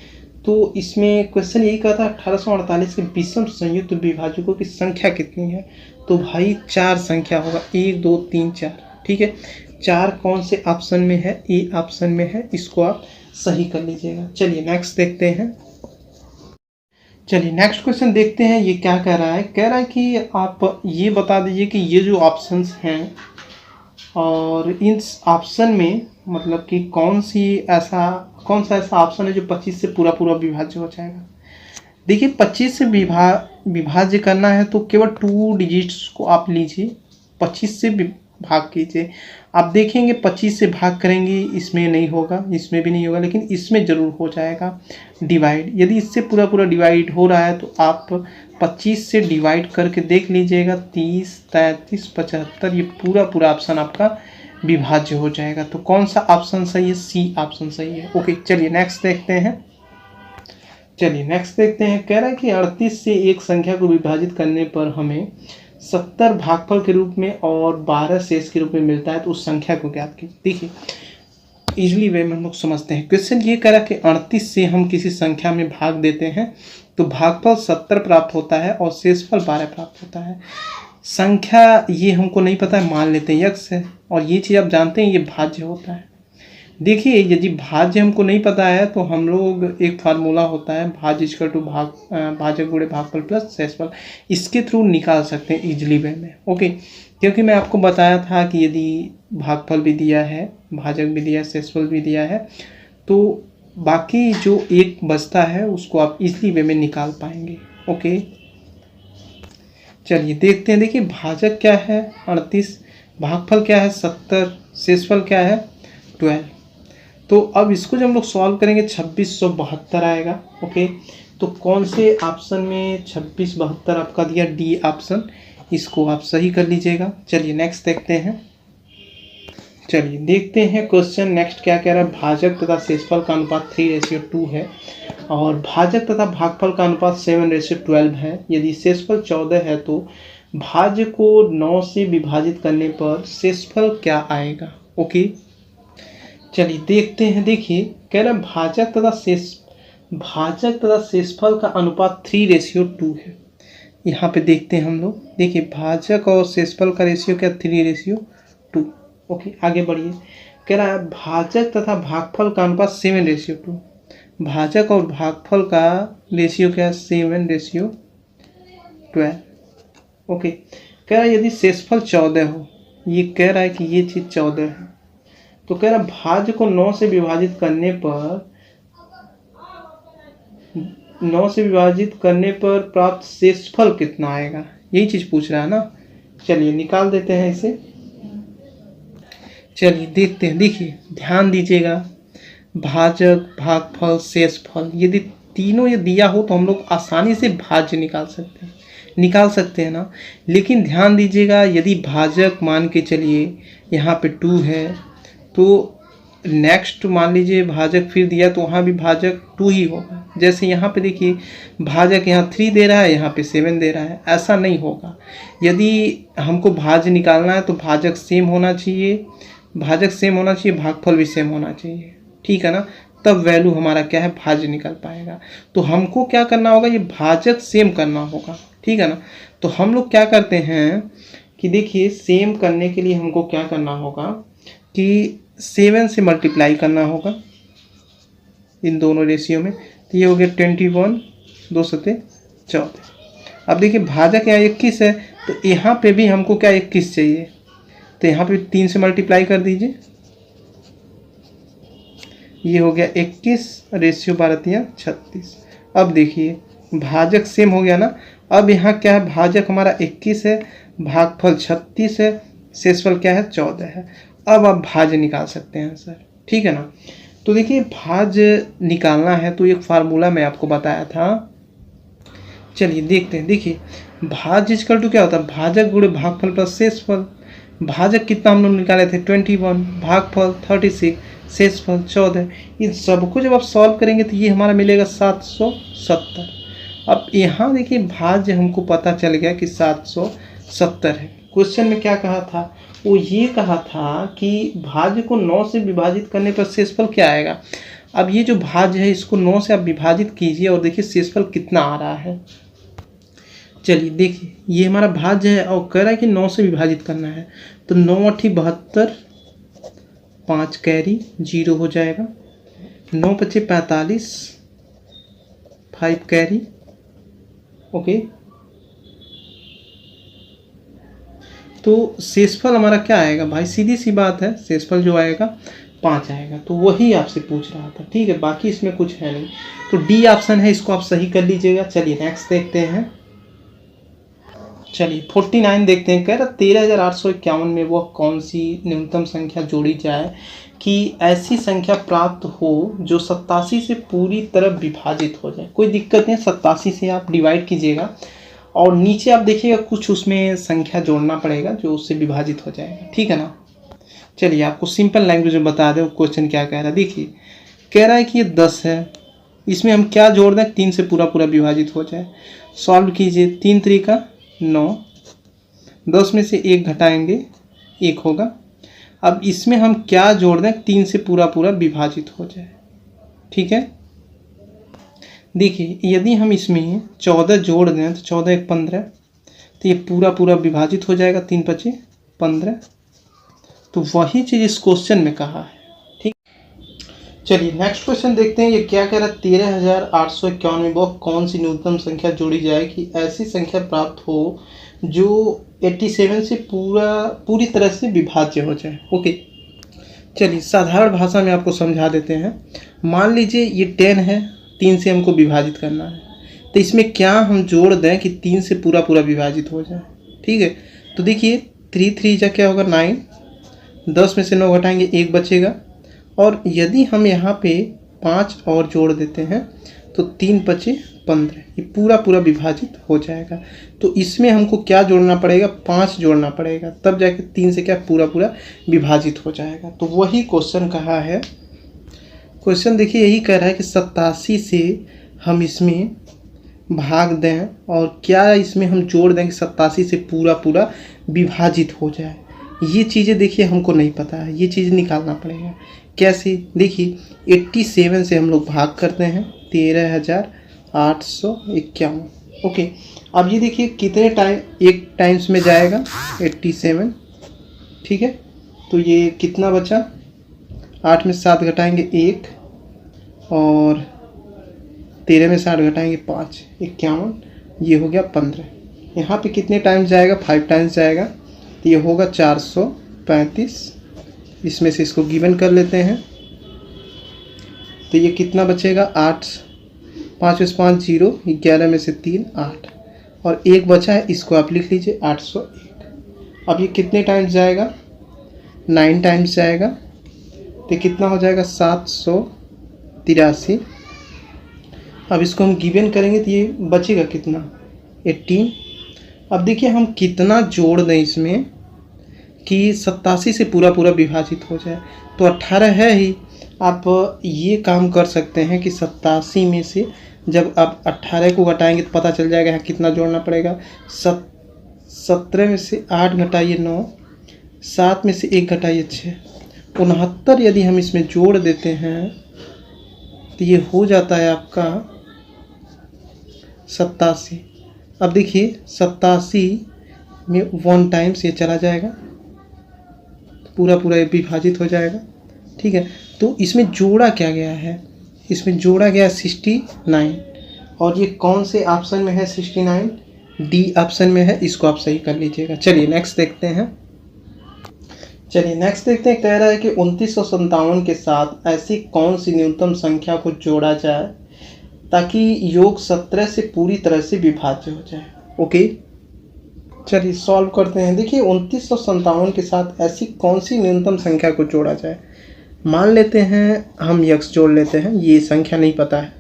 तो इसमें क्वेश्चन यही कहा था 1848 के विषम संयुक्त विभाजकों की संख्या कितनी है, तो भाई 4 संख्या होगा, 1 2 3 4। ठीक है, 4 कौन से ऑप्शन में है, ए ऑप्शन में है, इसको आप सही कर लीजिएगा। चलिए नेक्स्ट देखते हैं। चलिए नेक्स्ट क्वेश्चन देखते हैं, ये क्या कह रहा है। कह रहा है कि आप ये बता दीजिए कि ये जो ऑप्शंस हैं और इस ऑप्शन में मतलब कि कौन सा ऐसा ऑप्शन है जो 25 से पूरा विभाज्य हो जाएगा। देखिए 25 से विभाज्य करना है तो केवल 2 डिजिट्स को आप लीजिए, 25 से भाग कीजिए। आप देखेंगे 25 से भाग करेंगे, इसमें नहीं होगा, इसमें भी नहीं होगा, लेकिन इसमें ज़रूर हो जाएगा डिवाइड। यदि इससे पूरा डिवाइड हो रहा है तो आप 25 से डिवाइड करके देख लीजिएगा, 30 33 75, ये पूरा ऑप्शन आपका विभाज्य हो जाएगा। तो कौन सा ऑप्शन सही है, सी ऑप्शन सही है। ओके, चलिए नेक्स्ट देखते हैं। कह रहा है कि 38 से एक संख्या को विभाजित करने पर हमें 70 भागफल के रूप में और 12 शेष के रूप में मिलता है, तो उस संख्या को ज्ञात कीजिए। देखिए इजली वे में हम लोग समझते हैं। क्वेश्चन ये करा कि 38 से हम किसी संख्या में भाग देते हैं तो भागफल 70 प्राप्त होता है और शेषफल 12 प्राप्त होता है। संख्या ये हमको नहीं पता है, मान लेते हैं x है, और ये चीज़ आप जानते हैं ये भाज्य होता है। देखिए यदि भाज्य हमको नहीं पता है तो हम लोग एक फार्मूला होता है भाज्य इक्वल टू भाजक गुणे भागफल प्लस शेषफल, इसके थ्रू निकाल सकते हैं इजली वे में। ओके, क्योंकि मैं आपको बताया था कि यदि भागफल भी दिया है, भाजक भी दिया है, शेषफल भी दिया है, तो बाकी जो एक बचता है उसको आप इजली वे में निकाल पाएंगे। ओके, चलिए देखते हैं। देखिए भाजक क्या है 38, भागफल क्या है 70, शेषफल क्या है 12। तो अब इसको जब हम लोग सॉल्व करेंगे 2672 आएगा। ओके, तो कौन से ऑप्शन में 2672 आपका दिया, डी ऑप्शन, इसको आप सही कर लीजिएगा। चलिए नेक्स्ट देखते हैं। क्वेश्चन नेक्स्ट क्या कह रहा है। भाजक तथा शेषफल का अनुपात 3:2 है और भाजक तथा भागफल का अनुपात 7:12 है। यदि शेषफल 14 है तो भाज्य को 9 से विभाजित करने पर शेषफल क्या आएगा। ओके, चलिए देखते हैं। देखिए कह रहा है भाजक तथा शेषफल का अनुपात 3:2 है। यहाँ पे देखते हैं हम लोग। देखिए भाजक और शेषफल का रेशियो क्या, 3:2। ओके, आगे बढ़िए। कह रहा है भाजक तथा भागफल का अनुपात 7:2। भाजक और भागफल का रेशियो क्या है? 7:12। ओके, कह रहा है यदि शेषफल 14 हो, ये कह रहा है कि ये चीज 14 है, तो कह रहा है भाज्य को 9 से विभाजित करने पर प्राप्त शेषफल कितना आएगा, यही चीज पूछ रहा है ना। चलिए निकाल देते हैं इसे। चलिए देखते हैं। देखिए ध्यान दीजिएगा, भाजक, भागफल, शेषफल, यदि तीनों ये दिया हो तो हम लोग आसानी से भाज्य निकाल सकते हैं ना। लेकिन ध्यान दीजिएगा, यदि भाजक मान के चलिए यहाँ पे 2 है, तो नेक्स्ट मान लीजिए भाजक फिर दिया तो वहाँ भी भाजक 2 ही होगा। जैसे यहाँ पे देखिए भाजक यहाँ 3 दे रहा है, यहाँ पे 7 दे रहा है, ऐसा नहीं होगा। यदि हमको भाज्य निकालना है तो भाजक सेम होना चाहिए, भागफल भी सेम होना चाहिए, ठीक है ना। तब वैल्यू हमारा क्या है? भाज्य निकल पाएगा। तो हमको क्या करना होगा? ये भाजक सेम करना होगा, ठीक है ना। तो हम लोग क्या करते हैं कि देखिए सेम करने के लिए हमको क्या करना होगा कि 7 से मल्टीप्लाई करना होगा इन दोनों रेशियो में। तो ये हो गया 21, 2 सते 14। अब देखिए भाजक यहाँ 21 है, तो यहाँ पे भी हमको क्या 21 चाहिए, तो यहाँ पे 3 से मल्टीप्लाई कर दीजिए। ये हो गया 21, रेशियो 12×36। अब देखिए भाजक सेम हो गया ना। अब यहाँ क्या है? भाजक हमारा 21 है, भागफल 36 है, शेषफल क्या है? 14 है। अब आप भाज्य निकाल सकते हैं सर, ठीक है ना। तो देखिए भाज्य निकालना है तो एक फार्मूला मैं आपको बताया था। चलिए देखते हैं। देखिए भाज्य इक्वल टू क्या होता है? भाजक गुणे भागफल प्लस शेषफल। भाजक कितना हम लोग निकाले थे? 21, भागफल 36, शेषफल 14। इन सबको जब आप सॉल्व करेंगे तो ये हमारा मिलेगा 770। अब यहाँ देखिए भाज्य हमको पता चल गया कि 770 है। क्वेश्चन में क्या कहा था? वो ये कहा था कि भाज्य को 9 से विभाजित करने पर शेषफल क्या आएगा। अब ये जो भाज्य है इसको 9 से आप विभाजित कीजिए और देखिए शेषफल कितना आ रहा है। चलिए देखिए ये हमारा भाज्य है और कह रहा है कि 9 से विभाजित करना है, तो 9 8 72, 5 कैरी 0 हो जाएगा, 9 5 45, 5 कैरी। ओके, तो शेषफल हमारा क्या आएगा भाई? सीधी सी बात है, शेषफल जो आएगा 5 आएगा। तो वही आपसे पूछ रहा था, ठीक है, बाकी इसमें कुछ है नहीं। तो डी ऑप्शन है, इसको आप सही कर लीजिएगा। चलिए नेक्स्ट देखते हैं। चलिए 49 देखते हैं। कह रहा 13,851 में वह कौन सी न्यूनतम संख्या जोड़ी जाए कि ऐसी संख्या प्राप्त हो जो 87 से पूरी तरह विभाजित हो जाए। कोई दिक्कत नहीं, 87 से आप डिवाइड कीजिएगा और नीचे आप देखिएगा कुछ उसमें संख्या जोड़ना पड़ेगा जो उससे विभाजित हो जाएगा, ठीक है ना। चलिए आपको सिंपल लैंग्वेज में बता दें क्वेश्चन क्या कह रहा है। देखिए कह रहा है कि ये 10 है, इसमें हम क्या जोड़ दें? 3 से पूरा पूरा विभाजित हो जाए। सॉल्व कीजिए, 3 3 9, 10 में से 1 घटाएंगे 1 होगा। अब इसमें हम क्या जोड़ दें? 3 से पूरा पूरा विभाजित हो जाए, ठीक है। देखिए यदि हम इसमें 14 जोड़ दें तो 14 1 15, तो ये पूरा पूरा विभाजित हो जाएगा, 3 5 15। तो वही चीज़ इस क्वेश्चन में कहा है, ठीक। चलिए नेक्स्ट क्वेश्चन देखते हैं। ये क्या कह रहा है? 13,851 में वह कौन सी न्यूनतम संख्या जोड़ी जाए कि ऐसी संख्या प्राप्त हो जो 87 से पूरी तरह से विभाज्य हो जाए। ओके, चलिए साधारण भाषा में आपको समझा देते हैं। मान लीजिए ये 10 है, 3 से हमको विभाजित करना है, तो इसमें क्या हम जोड़ दें कि 3 से पूरा पूरा विभाजित हो जाए, ठीक है। तो देखिए 3 3 जा क्या होगा? 9, 10 में से 9 घटाएंगे 1 बचेगा। और यदि हम यहाँ पे 5 और जोड़ देते हैं तो 3 5 15, ये पूरा पूरा विभाजित हो जाएगा। तो इसमें हमको क्या जोड़ना पड़ेगा? 5 जोड़ना पड़ेगा, तब जाके 3 से क्या पूरा पूरा विभाजित हो जाएगा। तो वही क्वेश्चन कहा है। क्वेश्चन देखिए यही कह रहा है कि 87 से हम इसमें भाग दें और क्या इसमें हम जोड़ दें कि 87 से पूरा पूरा विभाजित हो जाए। ये चीज़ें देखिए हमको नहीं पता है, ये चीज़ निकालना पड़ेगा। कैसे? देखिए 87 से हम लोग भाग करते हैं 13,851। ओके, अब ये देखिए कितने एक टाइम्स में जाएगा 87, ठीक है। तो ये कितना बचा? 8 में 7 घटाएंगे 1 और 13 में 60 घटाएंगे 5, 51, ये हो गया 15। यहाँ पे कितने टाइम्स जाएगा? 5 टाइम्स जाएगा, तो ये होगा 435। इसमें से इसको गिवन कर लेते हैं, तो ये कितना बचेगा? 8, 5 में 5 0, 11 में से 3 8, और 1 बचा है, इसको आप लिख लीजिए 801। अब ये कितने टाइम्स जाएगा? 9 टाइम्स जाएगा, तो कितना हो जाएगा? 783। अब इसको हम गिवन करेंगे तो ये बचेगा कितना? 18। अब देखिए हम कितना जोड़ दें इसमें कि 87 से पूरा पूरा विभाजित हो जाए। तो 18 है ही, आप ये काम कर सकते हैं कि 87 में से जब आप 18 को घटाएंगे तो पता चल जाएगा यहाँ कितना जोड़ना पड़ेगा। 17 में से 8 घटाइए 9, 7 में से 1 घटाइए 6, 69 यदि हम इसमें जोड़ देते हैं तो ये हो जाता है आपका 87। अब देखिए 87 में 1 टाइम्स ये चला जाएगा, पूरा पूरा ये विभाजित हो जाएगा। ठीक है, तो इसमें जोड़ा क्या गया है? इसमें जोड़ा गया 69, और ये कौन से ऑप्शन में है? 69 डी ऑप्शन में है, इसको आप सही कर लीजिएगा। चलिए नेक्स्ट देखते हैं। कह रहा है कि 2957 के साथ ऐसी कौन सी न्यूनतम संख्या को जोड़ा जाए ताकि योग 17 से पूरी तरह से विभाज्य हो जाए। ओके, चलिए सॉल्व करते हैं। देखिए 2957 के साथ ऐसी कौन सी न्यूनतम संख्या को जोड़ा जाए। मान लेते हैं हम x जोड़ लेते हैं, ये संख्या नहीं पता है।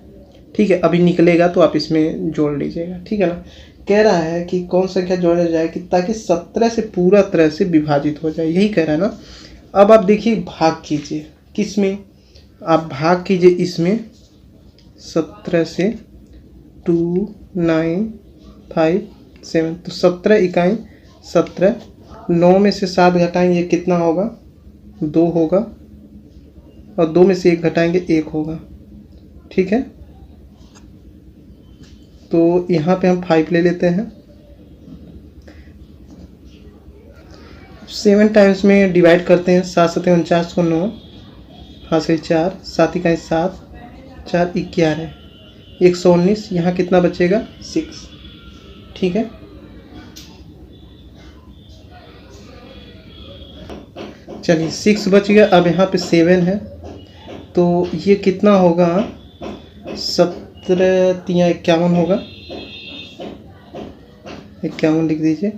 ठीक है, अभी निकलेगा तो आप इसमें जोड़ लीजिएगा। ठीक है ना, कह रहा है कि कौन संख्या जोड़ा जाए कि ताकि 17 से पूरा तरह से विभाजित हो जाए, यही कह रहा है ना। अब आप देखिए भाग कीजिए, किस में? आप भाग कीजिए इसमें 17 से 2 9 5 7, तो 17 इकाई 17, 9 में से 7 घटाएंगे कितना होगा? 2 होगा, और 2 में से 1 घटाएंगे 1 होगा। ठीक है, तो यहाँ पे हम 5 ले लेते हैं। 7 टाइम्स में डिवाइड करते हैं, 7 7 49 को 9, 5 से 4, 7 इकाई 7, 4 11, 119। यहाँ कितना बचेगा? 6। ठीक है, चलिए 6 बच गया। अब यहाँ पे 7 है, तो ये कितना होगा? 17 3 51 होगा, 51 लिख दीजिए।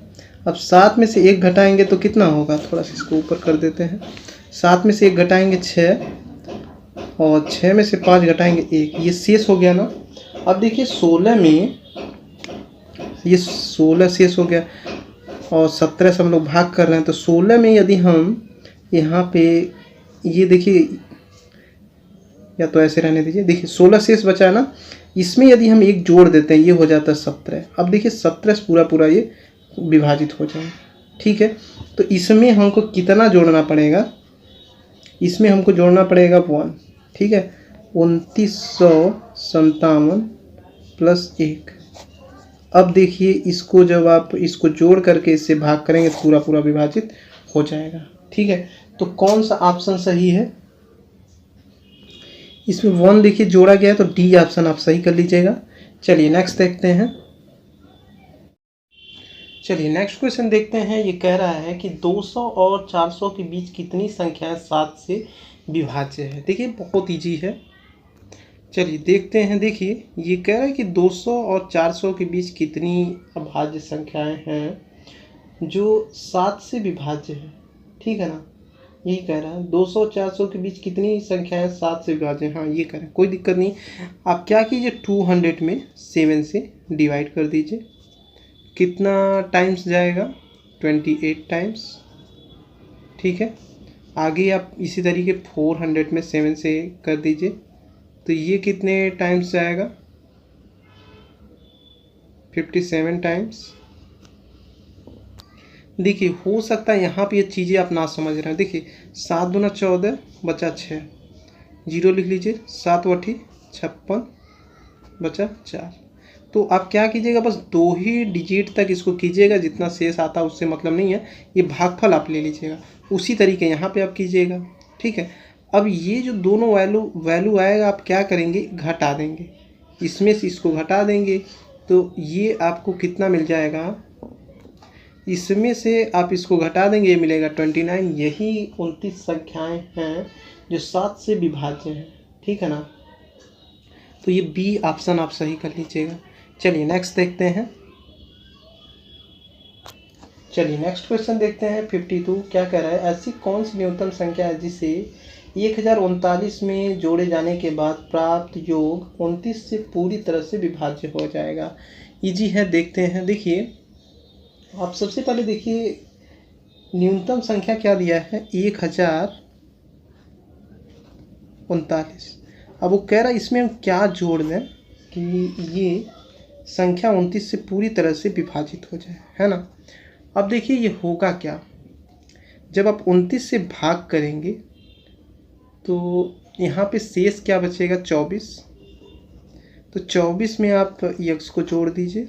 अब 7 में से 1 घटाएंगे तो कितना होगा? थोड़ा सा इसको ऊपर कर देते हैं। 7 में से 1 घटाएंगे 6, और 6 में से 5 घटाएंगे 1, ये शेष हो गया ना। अब देखिए 16 में ये 16 शेष हो गया, और 17 से हम लोग भाग कर रहे हैं, तो 16 में यदि हम यहाँ पे ये देखिए, या तो ऐसे रहने दीजिए। देखिए 16 शेष बचा है ना, इसमें यदि हम 1 जोड़ देते हैं ये हो जाता है 17। अब देखिए 17 से पूरा पूरा ये विभाजित हो जाए। ठीक है, तो इसमें हमको कितना जोड़ना पड़ेगा? इसमें हमको जोड़ना पड़ेगा 1। ठीक है, 2957 प्लस 1। अब देखिए इसको जब आप इसको जोड़ करके इससे भाग करेंगे तो पूरा पूरा विभाजित हो जाएगा। ठीक है, तो कौन सा ऑप्शन सही है? इसमें 1 देखिए जोड़ा गया है, तो डी ऑप्शन आप सही कर लीजिएगा। चलिए नेक्स्ट देखते हैं। चलिए नेक्स्ट क्वेश्चन देखते हैं। ये कह रहा है कि 200 और 400 के बीच कितनी संख्याएं 7 से विभाज्य है। देखिए बहुत इजी है, चलिए देखते हैं। देखिए ये कह रहा है कि 200 और 400 के बीच कितनी अभाज्य संख्याएं हैं जो 7 से विभाज्य है। ठीक है ना, यही कह रहा है 200 और 400 के बीच कितनी संख्याएं 7 से विभाज्य है। हाँ ये कह रहा है, कोई दिक्कत नहीं। आप क्या कीजिए 200 में 7 से डिवाइड कर दीजिए। कितना टाइम्स जाएगा? 28 टाइम्स। ठीक है, आगे आप इसी तरीके 400 में 7 से कर दीजिए, तो ये कितने टाइम्स जाएगा? 57 टाइम्स। देखिए हो सकता है यहाँ पे ये चीज़ें आप ना समझ रहे हैं। देखिए 7 दूना 14 बचा 6, 0 लिख लीजिए। 7 8 56 बचा 4। तो आप क्या कीजिएगा, बस 2 ही डिजिट तक इसको कीजिएगा, जितना शेष आता है उससे मतलब नहीं है। ये भागफल आप ले लीजिएगा, उसी तरीके यहाँ पे आप कीजिएगा। ठीक है, अब ये जो दोनों वैल्यू आएगा, आप क्या करेंगे, घटा देंगे, इसमें से इसको घटा देंगे, तो ये आपको कितना मिल जाएगा, इसमें से आप इसको घटा देंगे, ये मिलेगा 29। यही 29 संख्याएं हैं जो 7 से विभाज्य हैं, ठीक है ना। तो ये बी ऑप्शन आप सही कर लीजिएगा। चलिए नेक्स्ट देखते हैं। चलिए नेक्स्ट क्वेश्चन देखते हैं 52। क्या कह रहा है, ऐसी कौन सी न्यूनतम संख्या है जिसे 1039 में जोड़े जाने के बाद प्राप्त योग 29 से पूरी तरह से विभाज्य हो जाएगा। इजी है, देखते हैं। देखिए आप सबसे पहले देखिए न्यूनतम संख्या क्या दिया है, 1039। अब वो कह रहा है इसमें हम क्या जोड़ दें कि ये संख्या 29 से पूरी तरह से विभाजित हो जाए, है ना। अब देखिए ये होगा क्या, जब आप 29 से भाग करेंगे तो यहाँ पे शेष क्या बचेगा, 24। तो 24 में आप यक्स को जोड़ दीजिए।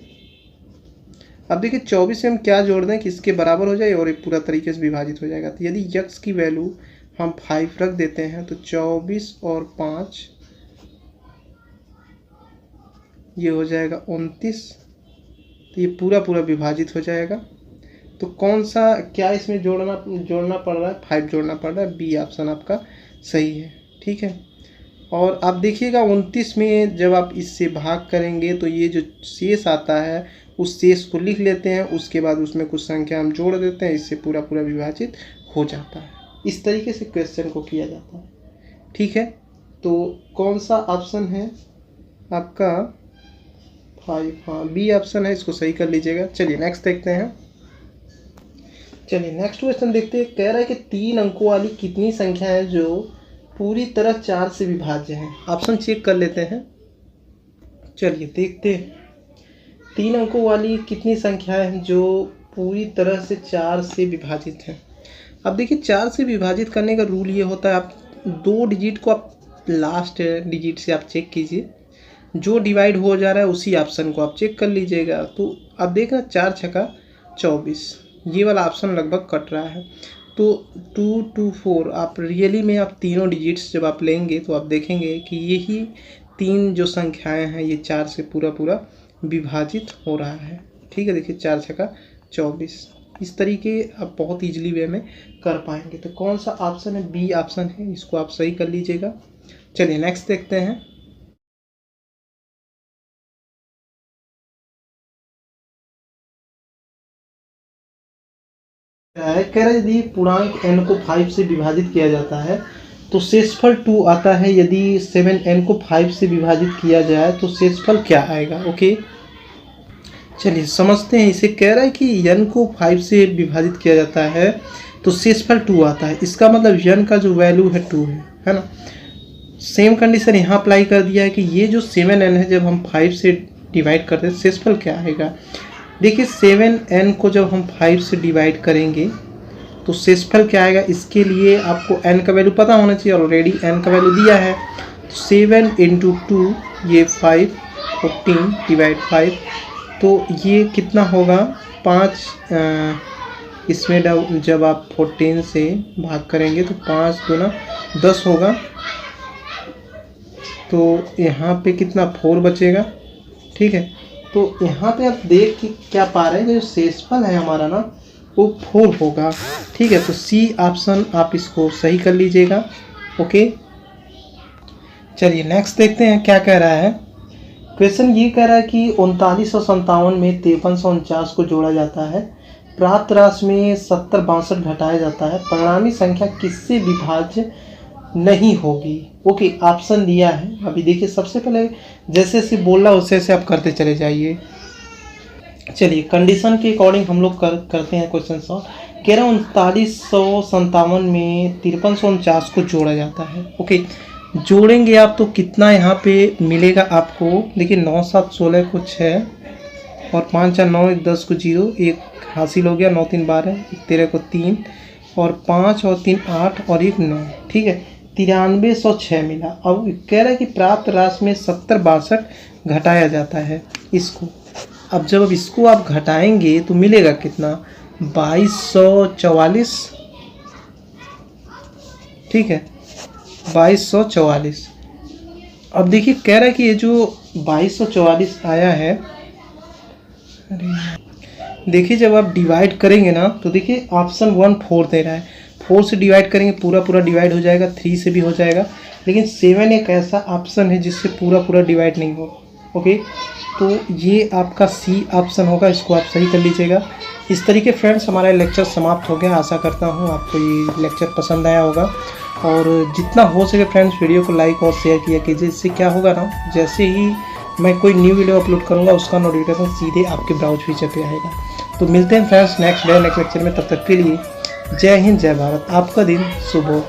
अब देखिए 24 में हम क्या जोड़ दें कि इसके बराबर हो जाए और ये पूरा तरीके से विभाजित हो जाएगा। तो यदि यक्स की वैल्यू हम 5 रख देते हैं तो 24 और 5 ये हो जाएगा 29। तो ये पूरा विभाजित हो जाएगा। तो कौन सा, क्या इसमें जोड़ना पड़ रहा है, 5 जोड़ना पड़ रहा है। बी ऑप्शन आपका सही है, ठीक है। और आप देखिएगा 29 में जब आप इससे भाग करेंगे तो ये जो शेष आता है उस शेष को लिख लेते हैं, उसके बाद उसमें कुछ संख्या हम जोड़ देते हैं, इससे पूरा विभाजित हो जाता है। इस तरीके से क्वेश्चन को किया जाता है, ठीक है। तो कौन सा ऑप्शन है आपका, 5, हाँ बी ऑप्शन है, इसको सही कर लीजिएगा। चलिए नेक्स्ट देखते हैं। चलिए नेक्स्ट क्वेश्चन देखते हैं। कह रहा है कि 3 अंकों वाली कितनी संख्या है जो पूरी तरह 4 से विभाज्य है। ऑप्शन चेक कर लेते हैं। चलिए देखते हैं 3 अंकों वाली कितनी संख्या है जो पूरी तरह से 4 से विभाजित है। अब देखिए 4 से विभाजित करने का रूल ये होता है, आप 2 डिजिट को आप लास्ट डिजिट से आप चेक कीजिए, जो डिवाइड हो जा रहा है उसी ऑप्शन को आप चेक कर लीजिएगा। तो अब देखना 4 छक्का 24, ये वाला ऑप्शन लगभग कट रहा है। तो 2, 2, 4 आप रियली में आप तीनों डिजिट्स जब आप लेंगे तो आप देखेंगे कि यही 3 जो संख्याएं हैं ये 4 से पूरा विभाजित हो रहा है, ठीक है। देखिए 4 छक्का 24, इस तरीके आप बहुत इजीली वे में कर पाएंगे। तो कौन सा ऑप्शन है, बी ऑप्शन है, इसको आप सही कर लीजिएगा। चलिए नेक्स्ट देखते हैं। कह रहे यदि पूर्णांक n को 5 से विभाजित किया जाता है तो शेषफल 2 आता है। यदि 7n को 5 से विभाजित किया जाए तो शेषफल क्या आएगा। ओके चलिए समझते हैं इसे। कह रहा है कि n को 5 से विभाजित किया जाता है तो शेषफल 2 आता है। इसका मतलब n का जो वैल्यू है 2 है ना। सेम कंडीशन यहाँ अप्लाई कर दिया है कि ये जो 7n है जब हम 5 से डिवाइड करते हैं शेषफल क्या आएगा। देखिए 7n को जब हम 5 से डिवाइड करेंगे तो शेषफल क्या आएगा। इसके लिए आपको n का वैल्यू पता होना चाहिए, ऑलरेडी n का वैल्यू दिया है। तो 7 × 2 ये 5, 14 / 5 तो ये कितना होगा 5। इसमें जब आप 14 से भाग करेंगे तो 5 दूना 10 होगा। तो यहाँ पे कितना 4 बचेगा, ठीक है। तो यहाँ पे आप देख के क्या पा रहे हैं कि जो शेषफल है हमारा ना वो 4 होगा, ठीक है। तो सी ऑप्शन आप इसको सही कर लीजिएगा। ओके चलिए नेक्स्ट देखते हैं क्या कह रहा है। क्वेश्चन ये कह रहा है कि 3957 में 5349 को जोड़ा जाता है, प्राप्त राशि में 7062 घटाया जाता है, परिणामी संख्या किससे विभाज्य नहीं होगी। ओके ऑप्शन दिया है। अभी देखिए सबसे पहले जैसे जैसे बोल रहा वैसे वैसे आप करते चले जाइए। चलिए कंडीशन के अकॉर्डिंग हम लोग करते हैं क्वेश्चन सॉल्व। कह रहा है 3957 में 5349 को जोड़ा जाता है। ओके जोड़ेंगे आप तो कितना यहाँ पे मिलेगा आपको। देखिए 9 7 16 को 6 और 5 4 9 1 10 को 0, 1 हासिल हो गया, 9 3 12, 13 को 3 और 5 और 3 8 और 1 9, ठीक है। 9306 मिला। अब कह रहा है कि प्राप्त राशि में 7062 घटाया जाता है इसको। अब जब इसको आप घटाएंगे तो मिलेगा कितना 2244, ठीक है। 2244। अब देखिए कह रहा है कि ये जो 2244 आया है, अरे देखिए जब आप डिवाइड करेंगे ना तो देखिए ऑप्शन 1 4 दे रहा है, 4 से डिवाइड करेंगे पूरा पूरा डिवाइड हो जाएगा, 3 से भी हो जाएगा, लेकिन 7 एक ऐसा ऑप्शन है जिससे पूरा पूरा डिवाइड नहीं हो। ओके, तो ये आपका सी ऑप्शन होगा, इसको आप सही कर लीजिएगा। इस तरीके फ्रेंड्स हमारा लेक्चर समाप्त हो गया। आशा करता हूँ आपको ये लेक्चर पसंद आया होगा, और जितना हो सके फ्रेंड्स वीडियो को लाइक और शेयर किया कीजिए। इससे क्या होगा ना, जैसे ही मैं कोई न्यू वीडियो अपलोड करूँगा उसका नोटिफिकेशन सीधे आपके ब्राउज फीचर पे आएगा। तो मिलते हैं friends next day next lecture में, तब तक के लिए जय हिंद जय भारत, आपका दिन शुभ हो।